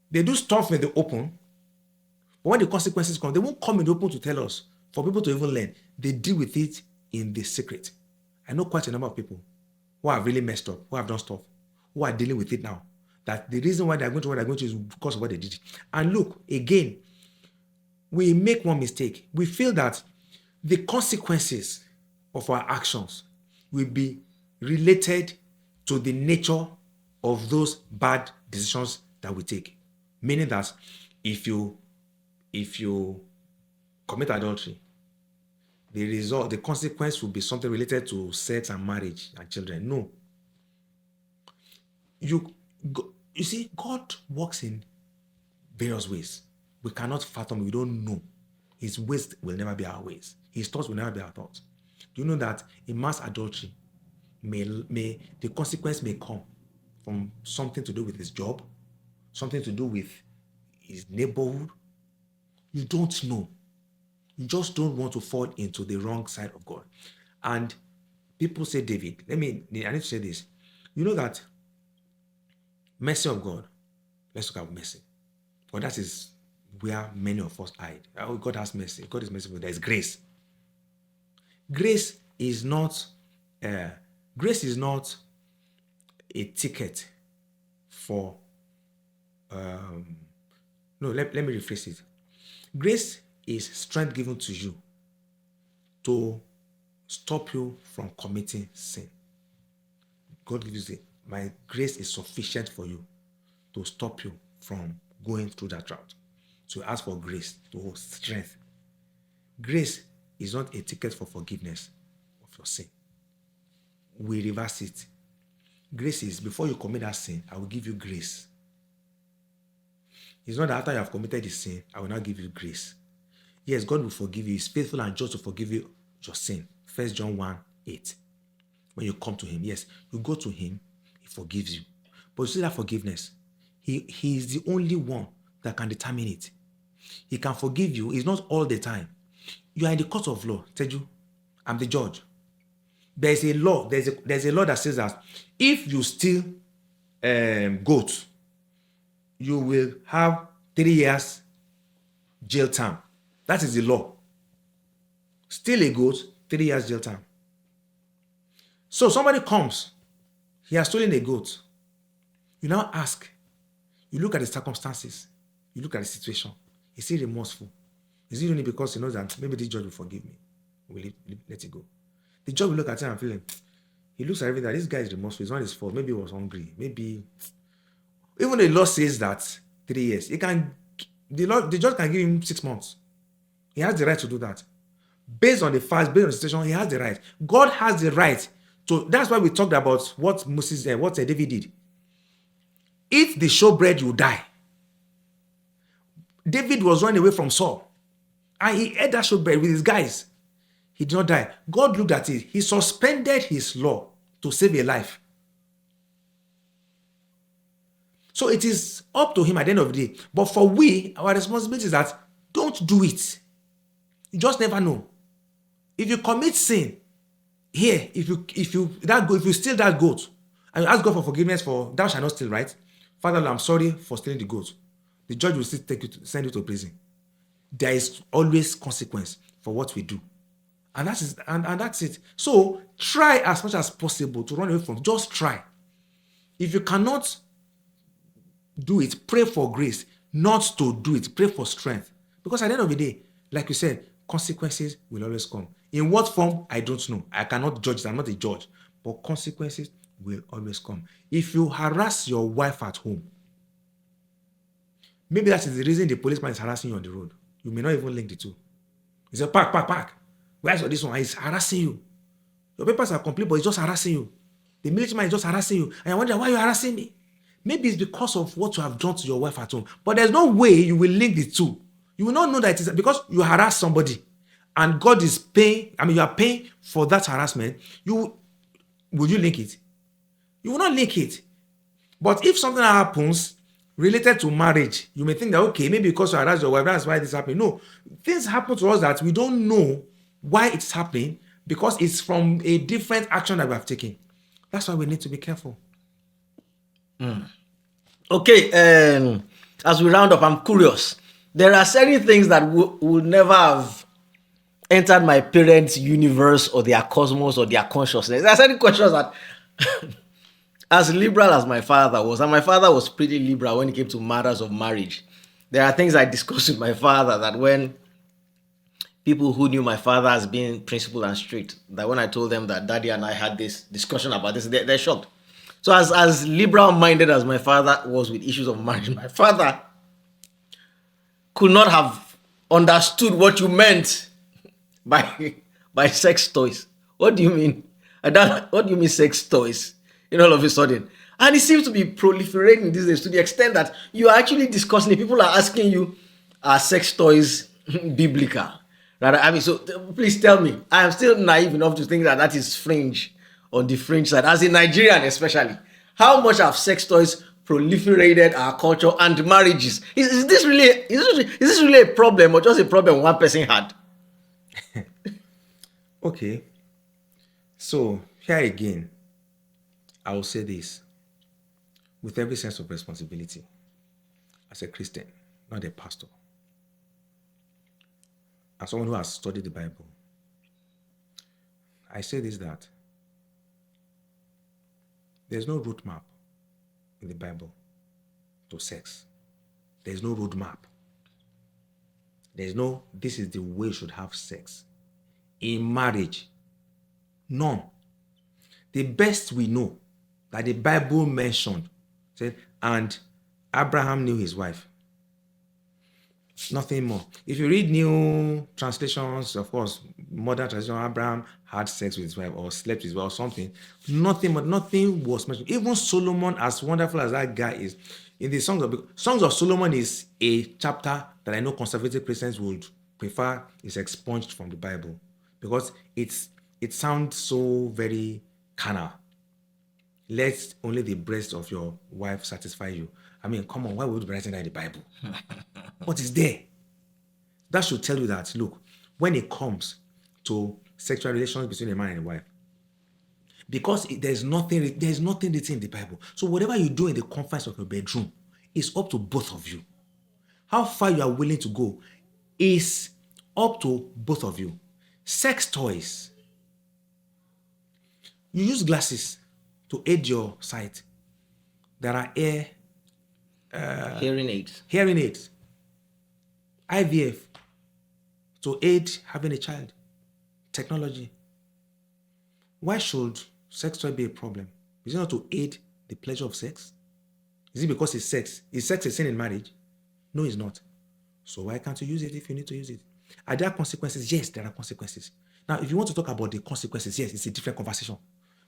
They do stuff in the open, but when the consequences come, they won't come in the open to tell us, for people to even learn. They deal with it in the secret. I know quite a number of people who have really messed up, who have done stuff, who are dealing with it now. That the reason why they're going to what they're going to is because of what they did. And look, again, we make one mistake. We feel that the consequences of our actions will be related to the nature of those bad decisions that we take. Meaning that if you commit adultery, the consequence will be something related to sex and marriage and children. No. You see, God works in various ways. We cannot fathom, we don't know. His ways will never be our ways. His thoughts will never be our thoughts. Do you know that in mass adultery, the consequence may come from something to do with his job, something to do with his neighborhood? You don't know. You just don't want to fall into the wrong side of God. And people say, David, I need to say this. You know that mercy of God, let's look at mercy. For that is where many of us hide. Oh, God has mercy. God is merciful. There is grace. Grace is not a ticket for no, let me rephrase it. Grace is strength given to you to stop you from committing sin. God gives you, my grace is sufficient for you to stop you from going through that route. So ask for grace, to strength. Grace is not a ticket for forgiveness of your sin. We reverse it. Grace is, before you commit that sin, I will give you grace. It's not that after you have committed the sin, I will not give you grace. Yes, God will forgive you. He's faithful and just to forgive you your sin. 1 John 1:8. When you come to him, yes, you go to him, he forgives you. But you see that forgiveness, he is the only one that can determine it. He can forgive you. It's not all the time. You are in the court of law. Teju, I'm the judge. There's a law. There's a law that says that if you steal goat, you will have 3 years jail time. That is the law. Steal a goat, 3 years jail time. So somebody comes, he has stolen a goat. You now ask, you look at the circumstances, you look at the situation. Is he remorseful? Is it only because he knows that maybe this judge will forgive me? Will he let it go? The judge will look at him and feel like, he looks at everything that this guy is remorseful. It's not his fault. Maybe he was hungry. Maybe, even the law says that 3 years. The judge can give him 6 months. He has the right to do that. Based on the facts, based on the situation, he has the right. God has the right to. That's why we talked about what David did. Eat the showbread, you die. David was running away from Saul, and he ate that showbread with his guys. He did not die. God looked at it. He suspended his law to save a life. So it is up to him at the end of the day. But for our responsibility is that don't do it. You just never know. If you commit sin here, if you steal that goat, and you ask God for forgiveness for thou shalt not steal, right? Father, Lord, I'm sorry for stealing the goat. The judge will still send you to prison. There is always consequence for what we do. And that's it. So try as much as possible to run away from. Just try. If you cannot do it, pray for grace not to do it. Pray for strength. Because at the end of the day, like you said, consequences will always come. In what form, I don't know. I cannot judge. I'm not a judge. But consequences will always come. If you harass your wife at home, maybe that is the reason the policeman is harassing you on the road. You may not even link the two. He said, park. Where's this one? He's harassing you. Your papers are complete, but he's just harassing you. The military man is just harassing you. And I wonder, why are you harassing me? Maybe it's because of what you have done to your wife at home. But there's no way you will link the two. You will not know that it is because you harass somebody and God is paying, you are paying for that harassment. Will you link it? You will not link it. But if something happens related to marriage, you may think that, okay, maybe because you harass your wife, that's why this happened. No, things happen to us that we don't know why it's happening because it's from a different action that we have taken. That's why we need to be careful. Okay, as we round up, I'm curious. There are certain things that would never have entered my parents' universe or their cosmos or their consciousness. There are certain questions that, as liberal as my father was, and my father was pretty liberal when it came to matters of marriage, there are things I discussed with my father that when people who knew my father as being principled and strict, that when I told them that daddy and I had this discussion about this, they're shocked. So as liberal-minded as my father was with issues of marriage, my father could not have understood what you meant by sex toys. What do you mean? What do you mean sex toys? All of a sudden. And it seems to be proliferating these days to the extent that you are actually discussing it. People are asking you, are sex toys biblical? That I mean, so please tell me. I am still naive enough to think that that is fringe, on the fringe side, as a Nigerian especially. How much have sex toys proliferated our culture and marriages? Is this really is this really a problem, or just a problem one person had? Okay. So here again, I will say this with every sense of responsibility as a Christian, not a pastor, as someone who has studied the Bible. I say this, that there's no roadmap in the Bible to sex. There's no roadmap. There's no, this is the way you should have sex. In marriage, none. The best we know that the Bible mentioned said, and Abraham knew his wife. Nothing more. If you read new translations, of course, modern translation, Abraham had sex with his wife or slept with his wife or something. Nothing, but nothing was mentioned. Even Solomon, as wonderful as that guy is, in the Songs of Solomon is a chapter that I know conservative Christians would prefer is expunged from the Bible because it sounds so very carnal. Let only the breast of your wife satisfy you. I mean, come on, why would you be writing that in the Bible? What is there? That should tell you that, look, when it comes to sexual relations between a man and a wife, because there's nothing written in the Bible. So whatever you do in the confines of your bedroom is up to both of you. How far you are willing to go is up to both of you. Sex toys. You use glasses to aid your sight. There are Hearing aids. IVF to aid having a child. Technology. Why should sex toy be a problem? Is it not to aid the pleasure of sex? Is it because it's sex? Is sex a sin in marriage? No, it's not. So why can't you use it if you need to use it? Are there consequences? Yes, there are consequences. Now, if you want to talk about the consequences, yes, it's a different conversation.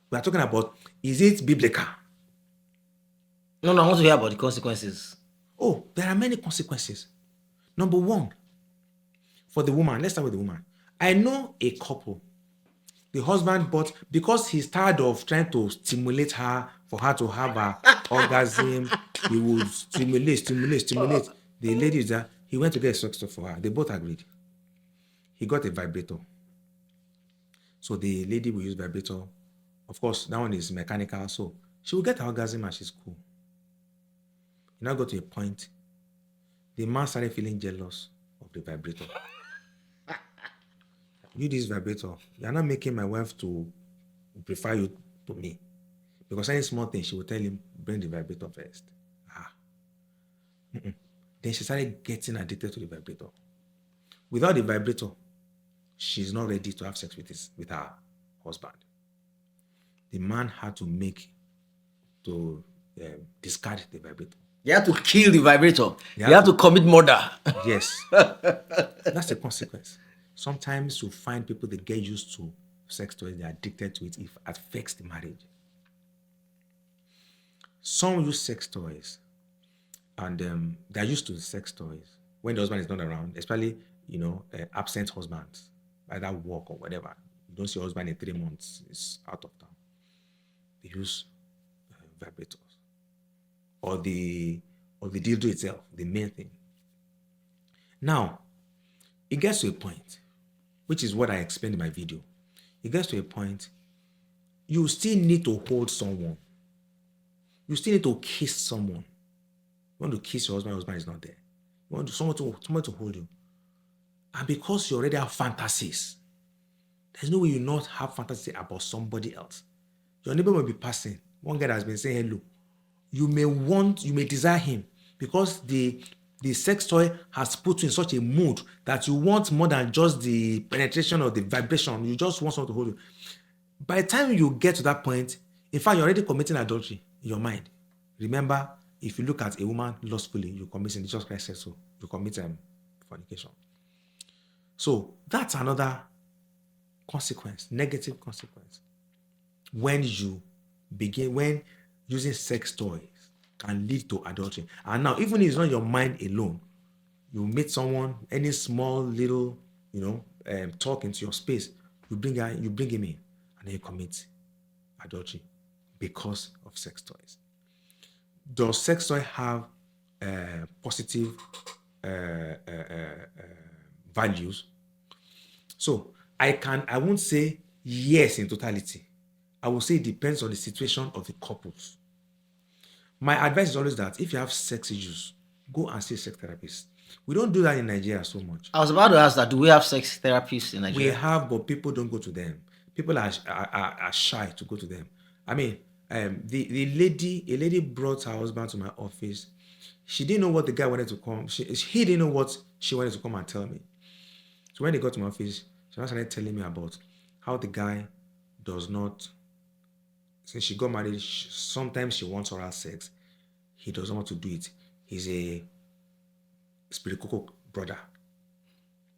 We are talking about, is it biblical? No, I want to hear about the consequences. Oh, there are many consequences. Number one, for the woman, let's start with the woman. I know a couple. The husband, but because he's tired of trying to stimulate her for her to have an orgasm, he would stimulate. The lady is that he went to get a sex toy for her. They both agreed. He got a vibrator. So the lady will use vibrator. Of course, that one is mechanical, so she will get an orgasm and she's cool. You now go to a point, the man started feeling jealous of the vibrator. You, this vibrator, you're not making my wife to prefer you to me. Because any small thing, she will tell him, bring the vibrator first. Then she started getting addicted to the vibrator. Without the vibrator, she's not ready to have sex with her husband. The man had to discard the vibrator. You have to kill the vibrator. You have to commit murder. Yes. That's the consequence. Sometimes you find people that get used to sex toys, they're addicted to it, it affects the marriage. Some use sex toys and they're used to sex toys when the husband is not around, especially, absent husbands, either work or whatever. You don't see your husband in 3 months, it's out of town. They use vibrators. Or the dildo itself, the main thing. Now, it gets to a point, which is what I explained in my video. It gets to a point, you still need to hold someone. You still need to kiss someone. You want to kiss your husband is not there. You want someone to hold you. And because you already have fantasies, there's no way you not have fantasy about somebody else. Your neighbor may be passing. One guy has been saying hello. You may desire him because the sex toy has put you in such a mood that you want more than just the penetration or the vibration. You just want someone to hold you. By the time you get to that point, in fact, you're already committing adultery in your mind. Remember, if you look at a woman lustfully, you commit sin. Jesus Christ said so. You commit fornication. So that's another consequence, negative consequence. When using sex toys can lead to adultery. And now, even if it's not your mind alone, you meet someone, any small little, talk into your space, you bring him in, and then you commit adultery because of sex toys. Does sex toy have positive values? So I won't say yes in totality. I will say it depends on the situation of the couples. My advice is always that if you have sex issues, go and see a sex therapist. We don't do that in Nigeria so much. I was about to ask that. Do we have sex therapists in We Nigeria? have, but people don't go to them. People are shy to go to them. I mean, a lady brought her husband to my office. She didn't know what the guy wanted to come. He didn't know what she wanted to come and tell me. So when he got to my office, she now started telling me about how the guy does not. Since she got married, sometimes she wants oral sex. He doesn't want to do it. He's a spiritual brother.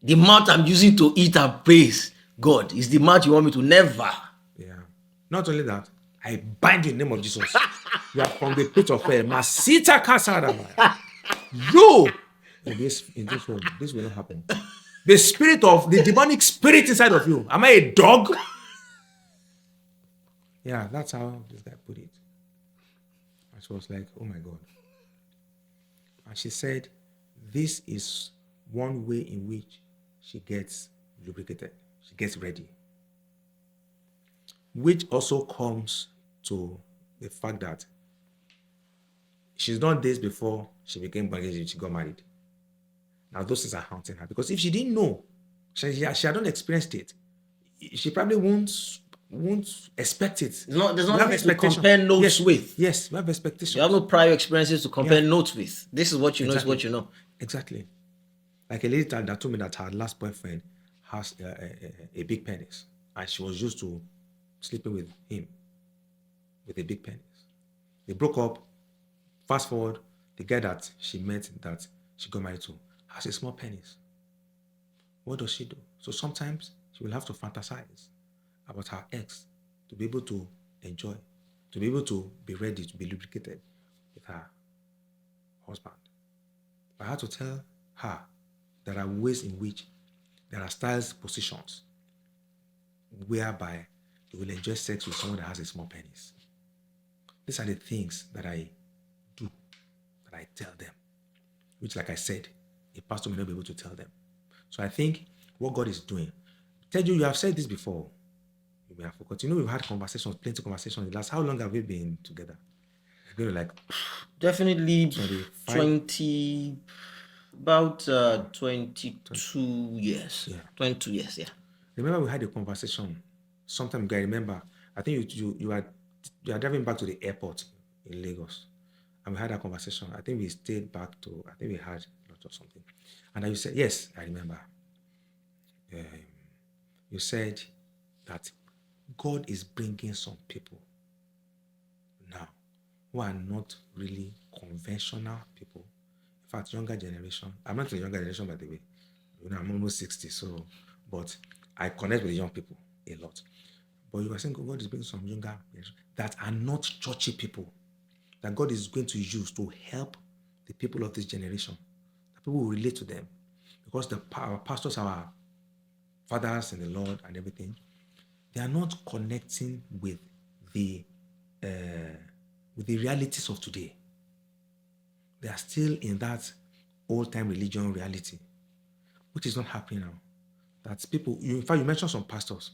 The mouth I'm using to eat and praise God is the mouth you want me to never. Yeah. Not only that, I bind you in the name of Jesus. You are from the pit of hell. Masita Kasaraba. You in this room, this will not happen. The demonic spirit inside of you. Am I a dog? Yeah, that's how this guy put it. And she was like, oh my God. And she said, this is one way in which she gets lubricated. She gets ready. Which also comes to the fact that she's done this before she became engaged, she got married. Now those things are haunting her. Because if she didn't know, she hadn't experienced it, she probably won't expect it. There's nothing to compare notes with. Yes, we have expectations. You have no prior experiences to compare notes with. This is what you know, is what you know. Exactly. Like a lady that told me that her last boyfriend has a big penis, and she was used to sleeping with him with a big penis. They broke up. Fast forward, the guy that she met, that she got married to, has a small penis. What does she do? So sometimes she will have to fantasize about her ex to be able to enjoy, to be able to be ready, to be lubricated with her husband. I had to tell her there are ways in which there are styles, positions, whereby you will enjoy sex with someone that has a small penis. These are the things that I do, that I tell them, which, like I said, a pastor may not be able to tell them. So I think what God is doing, tell you have said this before, you may have forgotten. We've had conversations, plenty of conversations. How long have we been together? It's going to like definitely 25? About 22 years. Yeah. 22 years, yeah. Remember we had a conversation sometime ago. I remember, I think you are driving back to the airport in Lagos, and we had a conversation. I think we stayed back to, I think we had lunch or something. And you said, yes, I remember. You said that God is bringing some people now who are not really conventional people. In fact, younger generation. I'm not a younger generation, by the way. I'm almost 60, so, but I connect with the young people a lot. But you were saying God is bringing some younger that are not churchy people, that God is going to use to help the people of this generation. That people will relate to them, because our pastors, our fathers in the Lord and everything, they are not connecting with the realities of today. They are still in that old-time religion reality, which is not happening now. That's people, in fact, you mentioned some pastors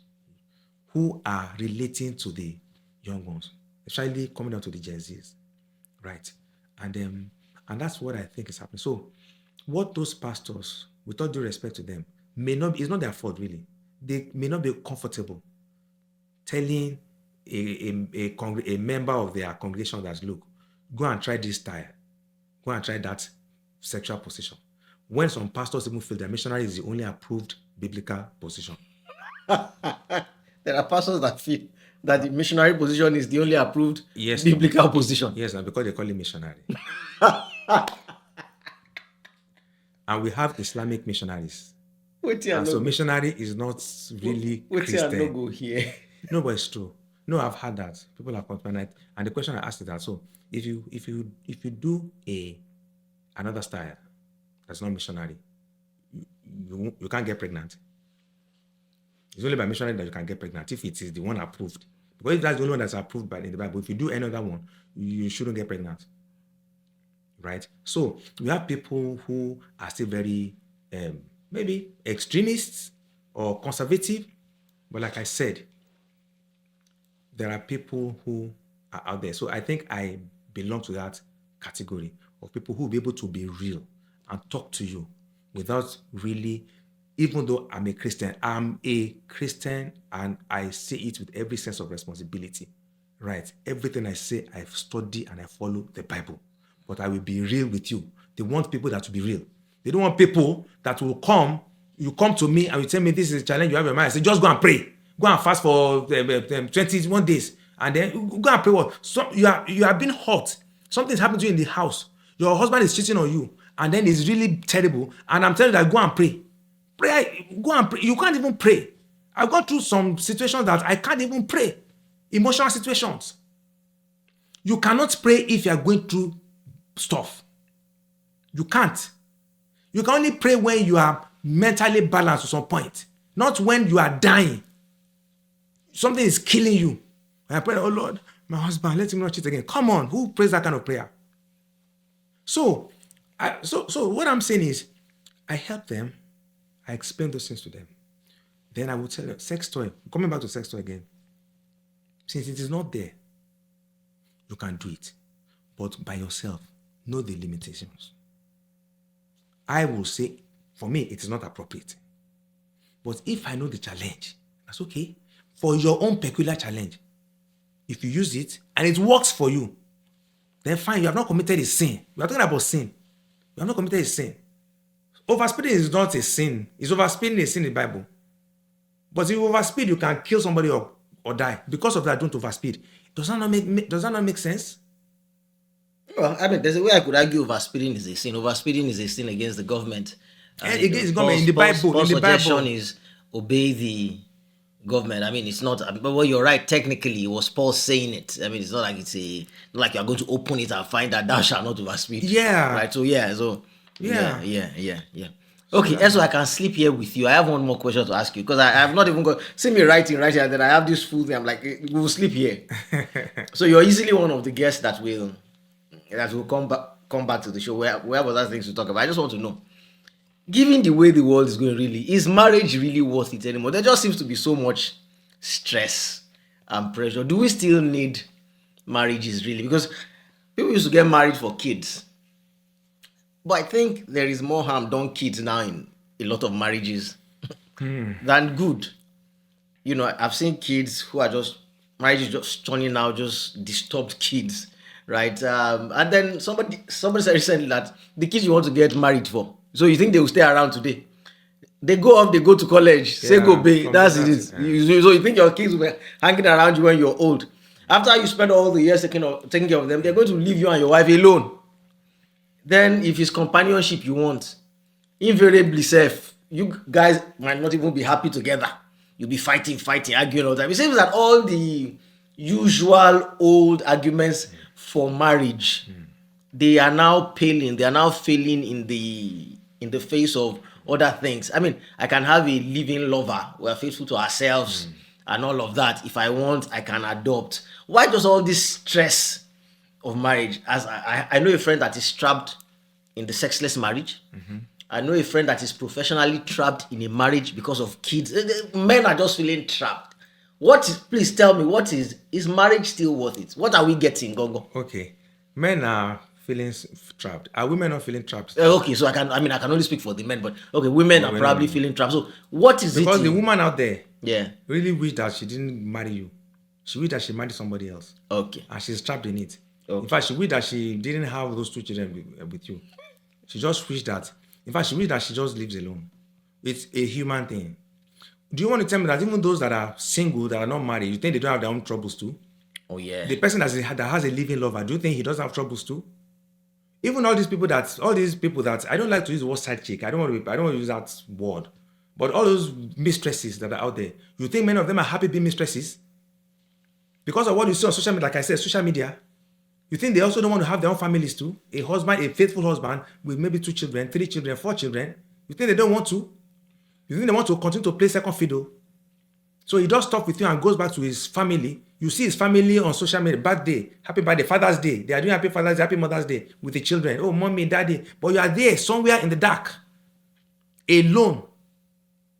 who are relating to the young ones, especially coming down to the Gen Zs, right? And that's what I think is happening. So what those pastors, with all due respect to them, may not be, it's not their fault really. They may not be comfortable telling a member of their congregation that, look, go and try this style, go and try that sexual position. When some pastors even feel that missionary is the only approved biblical position. There are pastors that feel that the missionary position is the only approved biblical position. Yes, and because they call it missionary. And we have Islamic missionaries. And so missionary is not really Christian. No go here. No, but it's true. No, I've had that. People are complaining. And the question I asked is that, so if you do another style that's not missionary, you can't get pregnant. It's only by missionary that you can get pregnant if it is the one approved. Because if that's the only one that's approved by in the Bible, if you do any other one, you shouldn't get pregnant. Right? So we have people who are still very maybe extremists or conservative. But like I said, there are people who are out there. So I think I belong to that category of people who will be able to be real and talk to you without really, even though I'm a Christian and I say it with every sense of responsibility, right? Everything I say, I've studied and I follow the Bible, but I will be real with you. They want people that will be real. They don't want people that will come, you come to me and you tell me this is a challenge you have in your mind. I say, just go and pray. Go and fast for 21 days. And then go and pray. What? So you are being hurt. Something's happened to you in the house. Your husband is cheating on you. And then it's really terrible. And I'm telling you that go and pray. Go and pray. You can't even pray. I've gone through some situations that I can't even pray. Emotional situations. You cannot pray if you are going through stuff. You can't. You can only pray when you are mentally balanced at some point. Not when you are dying. Something is killing you. And I pray, oh Lord, my husband, let him not cheat again. Come on, who prays that kind of prayer? So what I'm saying is, I help them. I explain those things to them. Then I will tell them, sex toy, coming back to sex toy again. Since it is not there, you can do it. But by yourself, know the limitations. I will say, for me, it is not appropriate. But if I know the challenge, that's okay. For your own peculiar challenge, if you use it and it works for you, then fine, you have not committed a sin. We are talking about sin. You have not committed a sin. Overspeeding is not a sin. Is overspeeding a sin in the Bible? But if you overspeed, you can kill somebody or die. Because of that, don't overspeed. Does that not make sense? Well, I mean, there's a way I could argue overspeeding is a sin. Overspeeding is a sin against the government. Against government in the Bible. Paul's in the Bible, suggestion is obey the government. I mean, it's not. But well, you're right. Technically, it was Paul saying it. I mean, it's not like not like you're going to open it and find that thou shalt not overspeed. Yeah. Right. So yeah. Yeah. Okay, so I can sleep here with you. I have one more question to ask you because I have not even got. See me writing right here, and then I have this full thing. I'm like, we will sleep here. So you're easily one of the guests that will come back to the show. Where was that things to talk about? I just want to know, given the way the world is going, really, is marriage really worth it anymore? There just seems to be so much stress and pressure. Do we still need marriages really? Because people used to get married for kids. But I think there is more harm done kids now in a lot of marriages than good. You know, I've seen kids who are marriages just turning out just disturbed kids, right? And then somebody said recently that the kids you want to get married for, so you think they will stay around today? They go off, they go to college, say go pay, that's it. So you think your kids will be hanging around you when you're old. After you spend all the years taking care of them, they're going to leave you and your wife alone. Then if it's companionship you want, invariably safe, you guys might not even be happy together. You'll be fighting, arguing all the time. It seems that all the usual old arguments for marriage, they are now paling. They are now failing in the face of other things. I mean, I can have a living lover. We're faithful to ourselves and all of that. If I want, I can adopt. Why does all this stress of marriage? As I know a friend that is trapped in the sexless marriage. I know a friend that is professionally trapped in a marriage because of kids. Men are just feeling trapped. Please tell me, is marriage still worth it? What are we getting, Gogo? Okay. Men are feeling trapped. Are women not feeling trapped? Okay, so I can only speak for the men, but okay, women are probably feeling trapped. So what is because the woman out there really wish that she didn't marry you. She wish that she married somebody else. Okay. And she's trapped in it. Okay. In fact, she wish that she didn't have those 2 children with you. She just wish that. In fact, she wish that she just lives alone. It's a human thing. Do you want to tell me that even those that are single, that are not married, you think they don't have their own troubles too? Oh yeah. The person that has a living lover, do you think he doesn't have troubles too? Even all these people that I don't like to use the word side chick. I don't want to use that word. But all those mistresses that are out there, you think many of them are happy being mistresses? Because of what you see on social media, like I said, social media, you think they also don't want to have their own families too? A faithful husband with maybe 2 children, 3 children, 4 children. You think they don't want to? You think they want to continue to play second fiddle? So he does stuff with you and goes back to his family. You see his family on social media, birthday, happy birthday, Father's Day. They are doing happy Father's Day, happy Mother's Day with the children. Oh, mommy, daddy. But you are there somewhere in the dark, alone.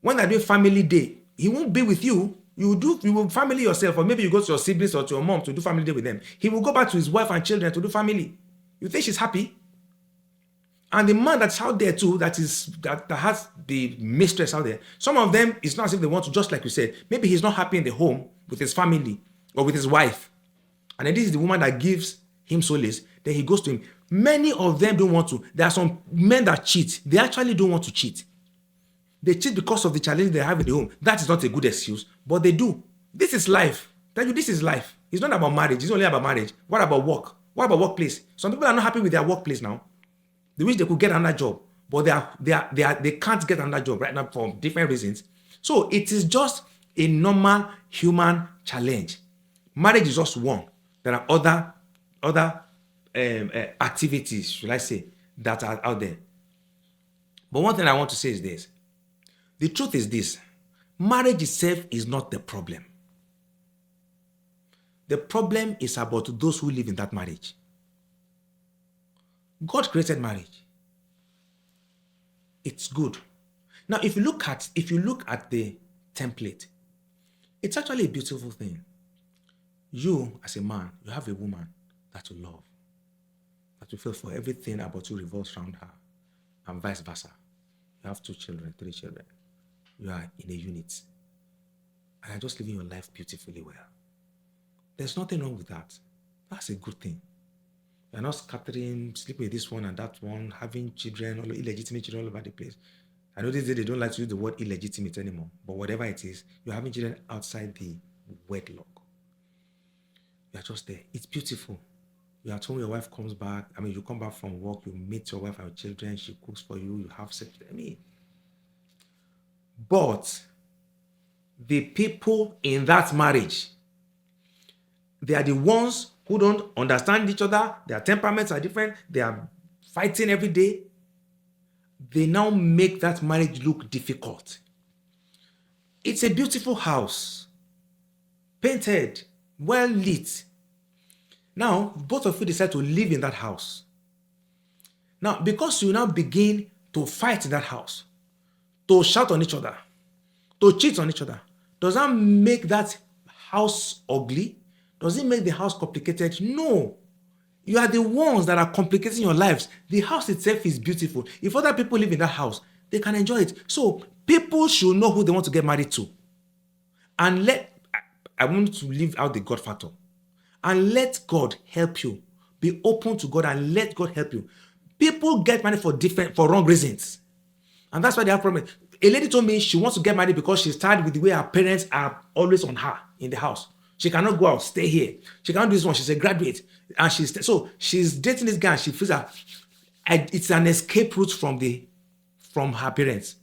When they're doing family day, he won't be with you. You will family yourself, or maybe you go to your siblings or to your mom to do family day with them. He will go back to his wife and children to do family. You think she's happy? And the man that's out there too, that has the mistress out there, some of them, it's not as if they want to, just like you said, maybe he's not happy in the home with his family or with his wife. And then this is the woman that gives him solace. Then he goes to him. Many of them don't want to. There are some men that cheat. They actually don't want to cheat. They cheat because of the challenge they have in the home. That is not a good excuse, but they do. This is life. Tell you, this is life. It's not about marriage. It's only about marriage. What about work? What about workplace? Some people are not happy with their workplace now. They wish they could get another job, but they can't get another job right now for different reasons. So it is just a normal human challenge. Marriage is just one. There are other activities, should I say, that are out there. But one thing I want to say is this. The truth is this. Marriage itself is not the problem. The problem is about those who live in that marriage. God created marriage. It's good. Now, if you look at the template, it's actually a beautiful thing. You, as a man, you have a woman that you love, that you feel for everything about you revolves around her, and vice versa. You have 2 children, 3 children. You are in a unit, and you're just living your life beautifully well. There's nothing wrong with that. That's a good thing. You're not scattering, sleeping with this one and that one, having children, illegitimate children all over the place. I know these days they don't like to use the word illegitimate anymore, but whatever it is, you're having children outside the wedlock. You're just there. It's beautiful. You're at home, your wife comes back. You come back from work, you meet your wife and your children, she cooks for you, you have sex. But the people in that marriage, they are the ones who don't understand each other. Their temperaments are different. They are fighting every day. They now make that marriage look difficult. It's a beautiful house, painted, well lit. Now, both of you decide to live in that house. Now, because you now begin to fight in that house, to shout on each other, to cheat on each other, does that make that house ugly? Does it make the house complicated? No. You are the ones that are complicating your lives. The house itself is beautiful. If other people live in that house, they can enjoy it. So people should know who they want to get married to. And I want to leave out the God factor. And let God help you. Be open to God and let God help you. People get married for wrong reasons. And that's why they have problems. A lady told me she wants to get married because she's tired with the way her parents are always on her in the house. She cannot go out, stay here. She cannot do this one. She's a graduate. And she's dating this guy and she feels that it's an escape route from her parents.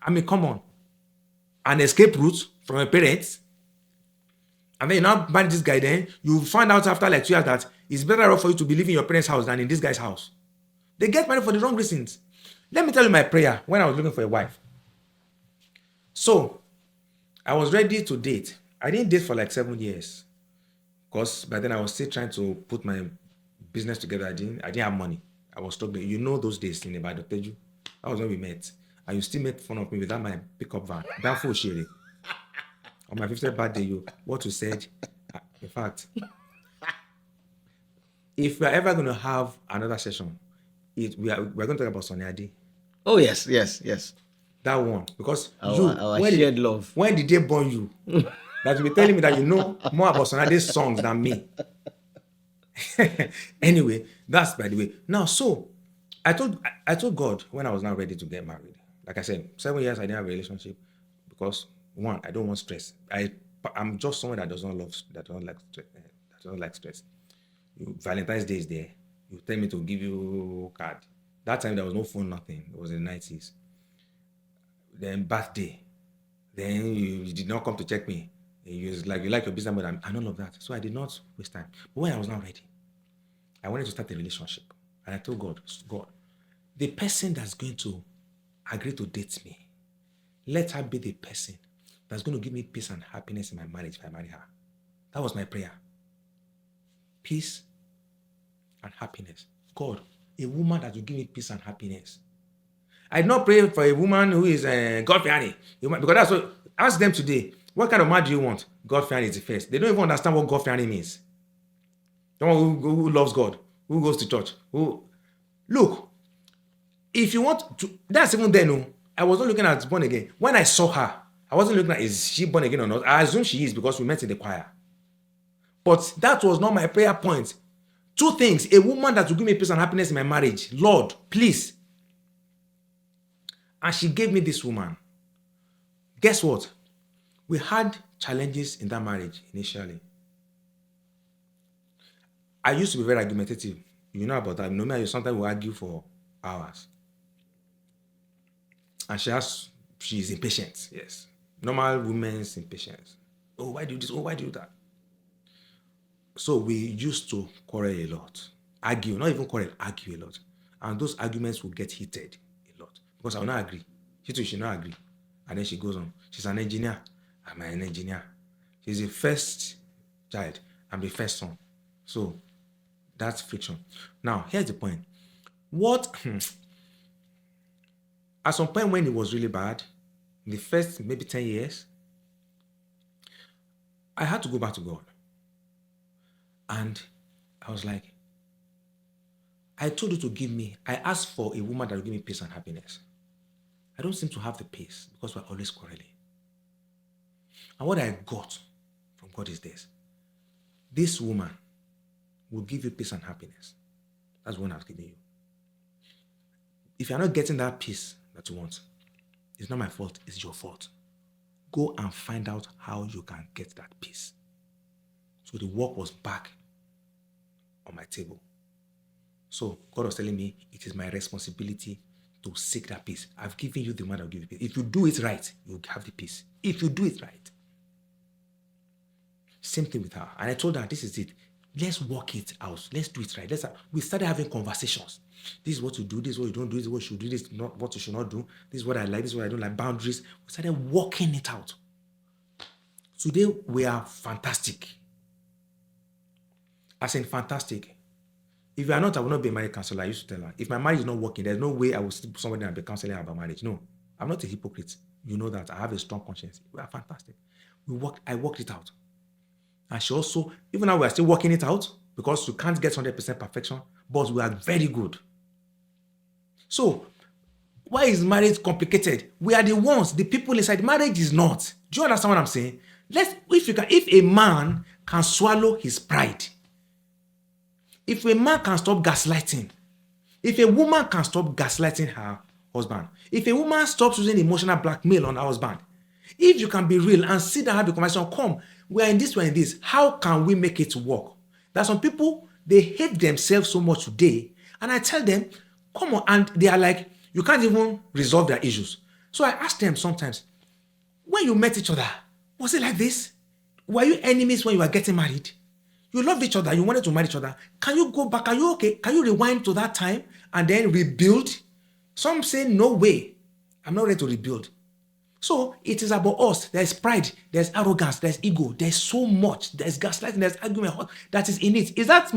Come on. An escape route from her parents. And then you now marry this guy, then you find out after like 2 years that it's better off for you to be living in your parents' house than in this guy's house. They get married for the wrong reasons. Let me tell you my prayer when I was looking for a wife. So, I was ready to date. I didn't date for like 7 years. Because by then I was still trying to put my business together. I didn't have money. I was struggling. You know those days in Ibadan, Teju. That was when we met. And you still make fun of me without my pickup van. That fool shiri. On my 50th birthday, what you said. In fact, if we're ever going to have another session, we're going to talk about Sonia D. Oh, yes. That one. Because our shared love. When did they born you? That you'll be telling me that you know more about Sonia D's songs than me. Anyway, that's by the way. Now, so I told God when I was now ready to get married. Like I said, 7 years I didn't have a relationship because one, I don't want stress. I'm just someone that doesn't like stress. Valentine's Day is there. You tell me to give you a card. That time there was no phone, nothing. It was in the 90s. Then birthday. Then you did not come to check me. You like your business model and all of that. So I did not waste time. But when I was now ready, I wanted to start a relationship. And I told God, the person that's going to agree to date me, let her be the person that's going to give me peace and happiness in my marriage if I marry her. That was my prayer. Peace and happiness. God, a woman that will give me peace and happiness. I did not pray for a woman who is God-fearing. Because that's what, ask them today, what kind of man do you want? God-fearing is the first. They don't even understand what God-fearing means. Someone who loves God, who goes to church. Look, if you want to, that's even then. No, I was not looking at born again. When I saw her, I wasn't looking at is she born again or not. I assume she is because we met in the choir. But that was not my prayer point. Two things. A woman that will give me peace and happiness in my marriage. Lord, please. And she gave me this woman. Guess what? We had challenges in that marriage initially. I used to be very argumentative. You know about that. Normally, sometimes we argue for hours. And she's impatient. Yes. Normal women's impatience. Oh, why do you this? Oh, why do you that? So we used to quarrel a lot. Argue, not even quarrel, argue a lot. And those arguments will get heated a lot. Because I will not agree. She too, she not agree. And then she goes on. She's an engineer. I'm an engineer. She's the first child. I'm the first son. So that's friction. Now, here's the point. At some point when it was really bad, in the first maybe 10 years, I had to go back to God. And I was like, I told you to give me, I asked for a woman that will give me peace and happiness. I don't seem to have the peace because we're always quarreling. And what I got from God is this. This woman will give you peace and happiness. That's what I've given you. If you're not getting that peace that you want, it's not my fault, it's your fault. Go and find out how you can get that peace. So the work was back on my table. So God was telling me, it is my responsibility to seek that peace. I've given you the man that will give you peace. If you do it right, you'll have the peace. If you do it right. Same thing with her. And I told her, this is it. Let's work it out. Let's do it right. We started having conversations. This is what you do. This is what you don't do. This is what you should do. This is not what you should not do. This is what I like. This is what I don't like. Boundaries. We started working it out. Today, we are fantastic. I said fantastic. If you are not, I will not be a marriage counselor. I used to tell her, if my marriage is not working, there's no way I will sit somebody and be counseling about marriage. No, I'm not a hypocrite. You know that. I have a strong conscience. We are fantastic. I worked it out. And she also, even now we are still working it out because you can't get 100% perfection, but we are very good. So, why is marriage complicated? We are the ones, the people inside. Marriage is not. Do you understand what I'm saying? If a man can swallow his pride, if a man can stop gaslighting, if a woman can stop gaslighting her husband, if a woman stops using emotional blackmail on her husband, if you can be real and sit down and have a conversation, come, we are in this, how can we make it work? There are some people, they hate themselves so much today, and I tell them, come on, and they are like, you can't even resolve their issues. So I ask them sometimes, when you met each other, was it like this? Were you enemies when you were getting married? You loved each other, you wanted to marry each other. Can you go back? Are you okay? Can you rewind to that time and then rebuild? Some say, no way. I'm not ready to rebuild. So it is about us. There's pride, there's arrogance, there's ego, there's so much, there's gaslighting, there's argument that is in it. Is that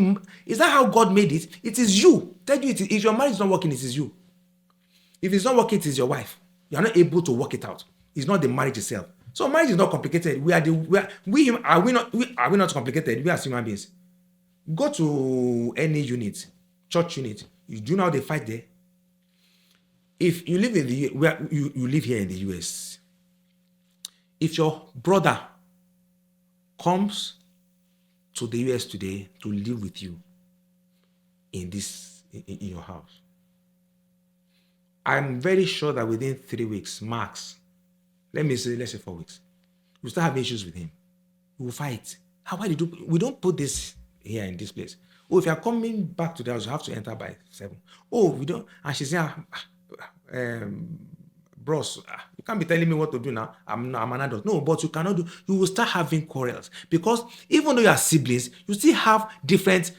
how God made it? It is you. Tell you, if your marriage is not working, it is you. If it's not working, it is your wife. You are not able to work it out. It's not the marriage itself. So marriage is not complicated. Are we not complicated? We are human beings. Go to any unit, church unit. You do know how they fight there. If you live in you live here in the US, if your brother comes to the US today to live with you in your house, I'm very sure that within 3 weeks, max, let's say 4 weeks, you start having issues with him. We will fight. We don't put this here in this place. Oh, if you are coming back to the house, you have to enter by 7. Oh, we don't. And she's saying, bros, you can't be telling me what to do now. I'm an adult. No, but you cannot do. You will start having quarrels because even though you are siblings, you still have different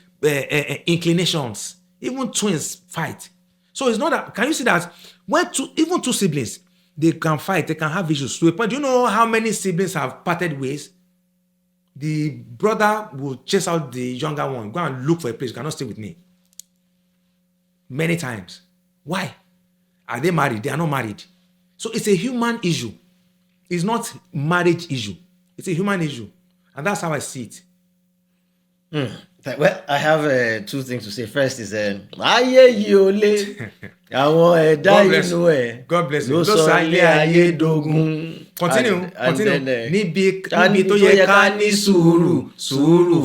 inclinations. Even twins fight. So it's not that. Can you see that when even two siblings, They can fight. They can have issues. To a point, do you know how many siblings have parted ways? The brother will chase out the younger one. Go and look for a place. You cannot stay with me. Many times. Why? Are they married? They are not married. So it's a human issue. It's not marriage issue. It's a human issue. And that's how I see it. Well, I have two things to say. First is ayé yìí ò le àwọn ẹ̀dá God bless inú you. ẹ̀ God bless you. ló Those sọ are ilé ayé dogun. Continue. And Continue. then, Níbi tó yẹ ká ní sùúrù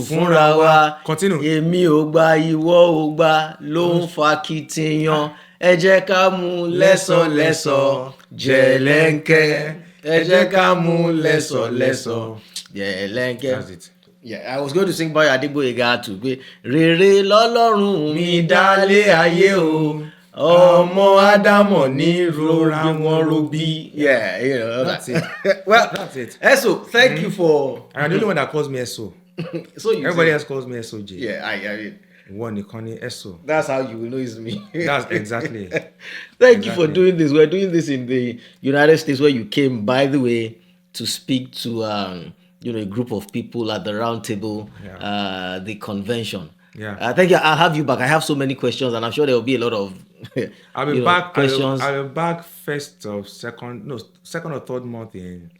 fúnra wa. Continue. Èmi ò gba ìwọ ò gba ló ń fa kìtìyàn. Ẹ jẹ́ ká mú lẹ́sọ̀lẹ́sọ̀ jẹ̀lẹ́ńkẹ́. Ẹ jẹ́ ká mú lẹ́sọ̀lẹ́sọ̀ jẹ̀lẹ́ńkẹ́. That's it. Yeah, I was going to sing by Adegboyega too. Pé rere lọ́lọ́run mi dálé ayé o. Ọmọ Ádámọ̀ ní rora wọn robí. Yeah, you know. That's it. Well, That's it. Eso, thank you for. I'm the only one that calls me Eso. So you Everybody say- else calls me Soji. Yeah, I mean, One Ikoni Eso. that's how you will know it's me. That's exactly. Thank you for Exactly. doing this. We're doing this in the United States, where you came, by the way, to speak to a group of people at the Roundtable, the convention. Yeah. Thank you. I'll have you back. I have so many questions, and I'm sure there will be a lot of I'll be back. questions. I'll be back second or third month in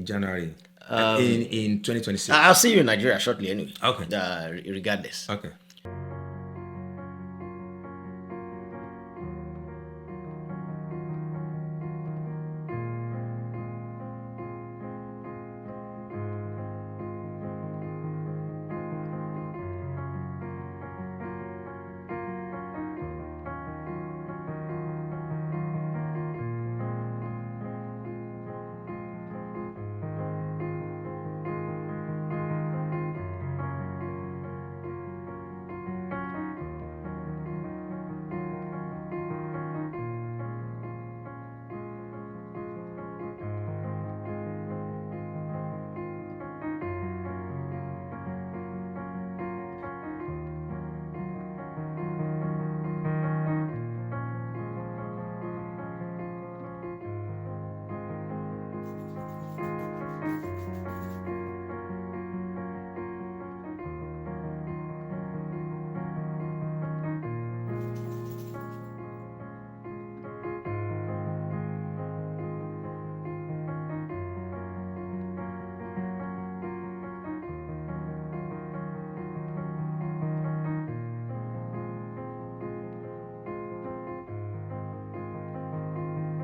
January. In 2026. I'll see you in Nigeria shortly anyway. Okay. Regardless. Okay.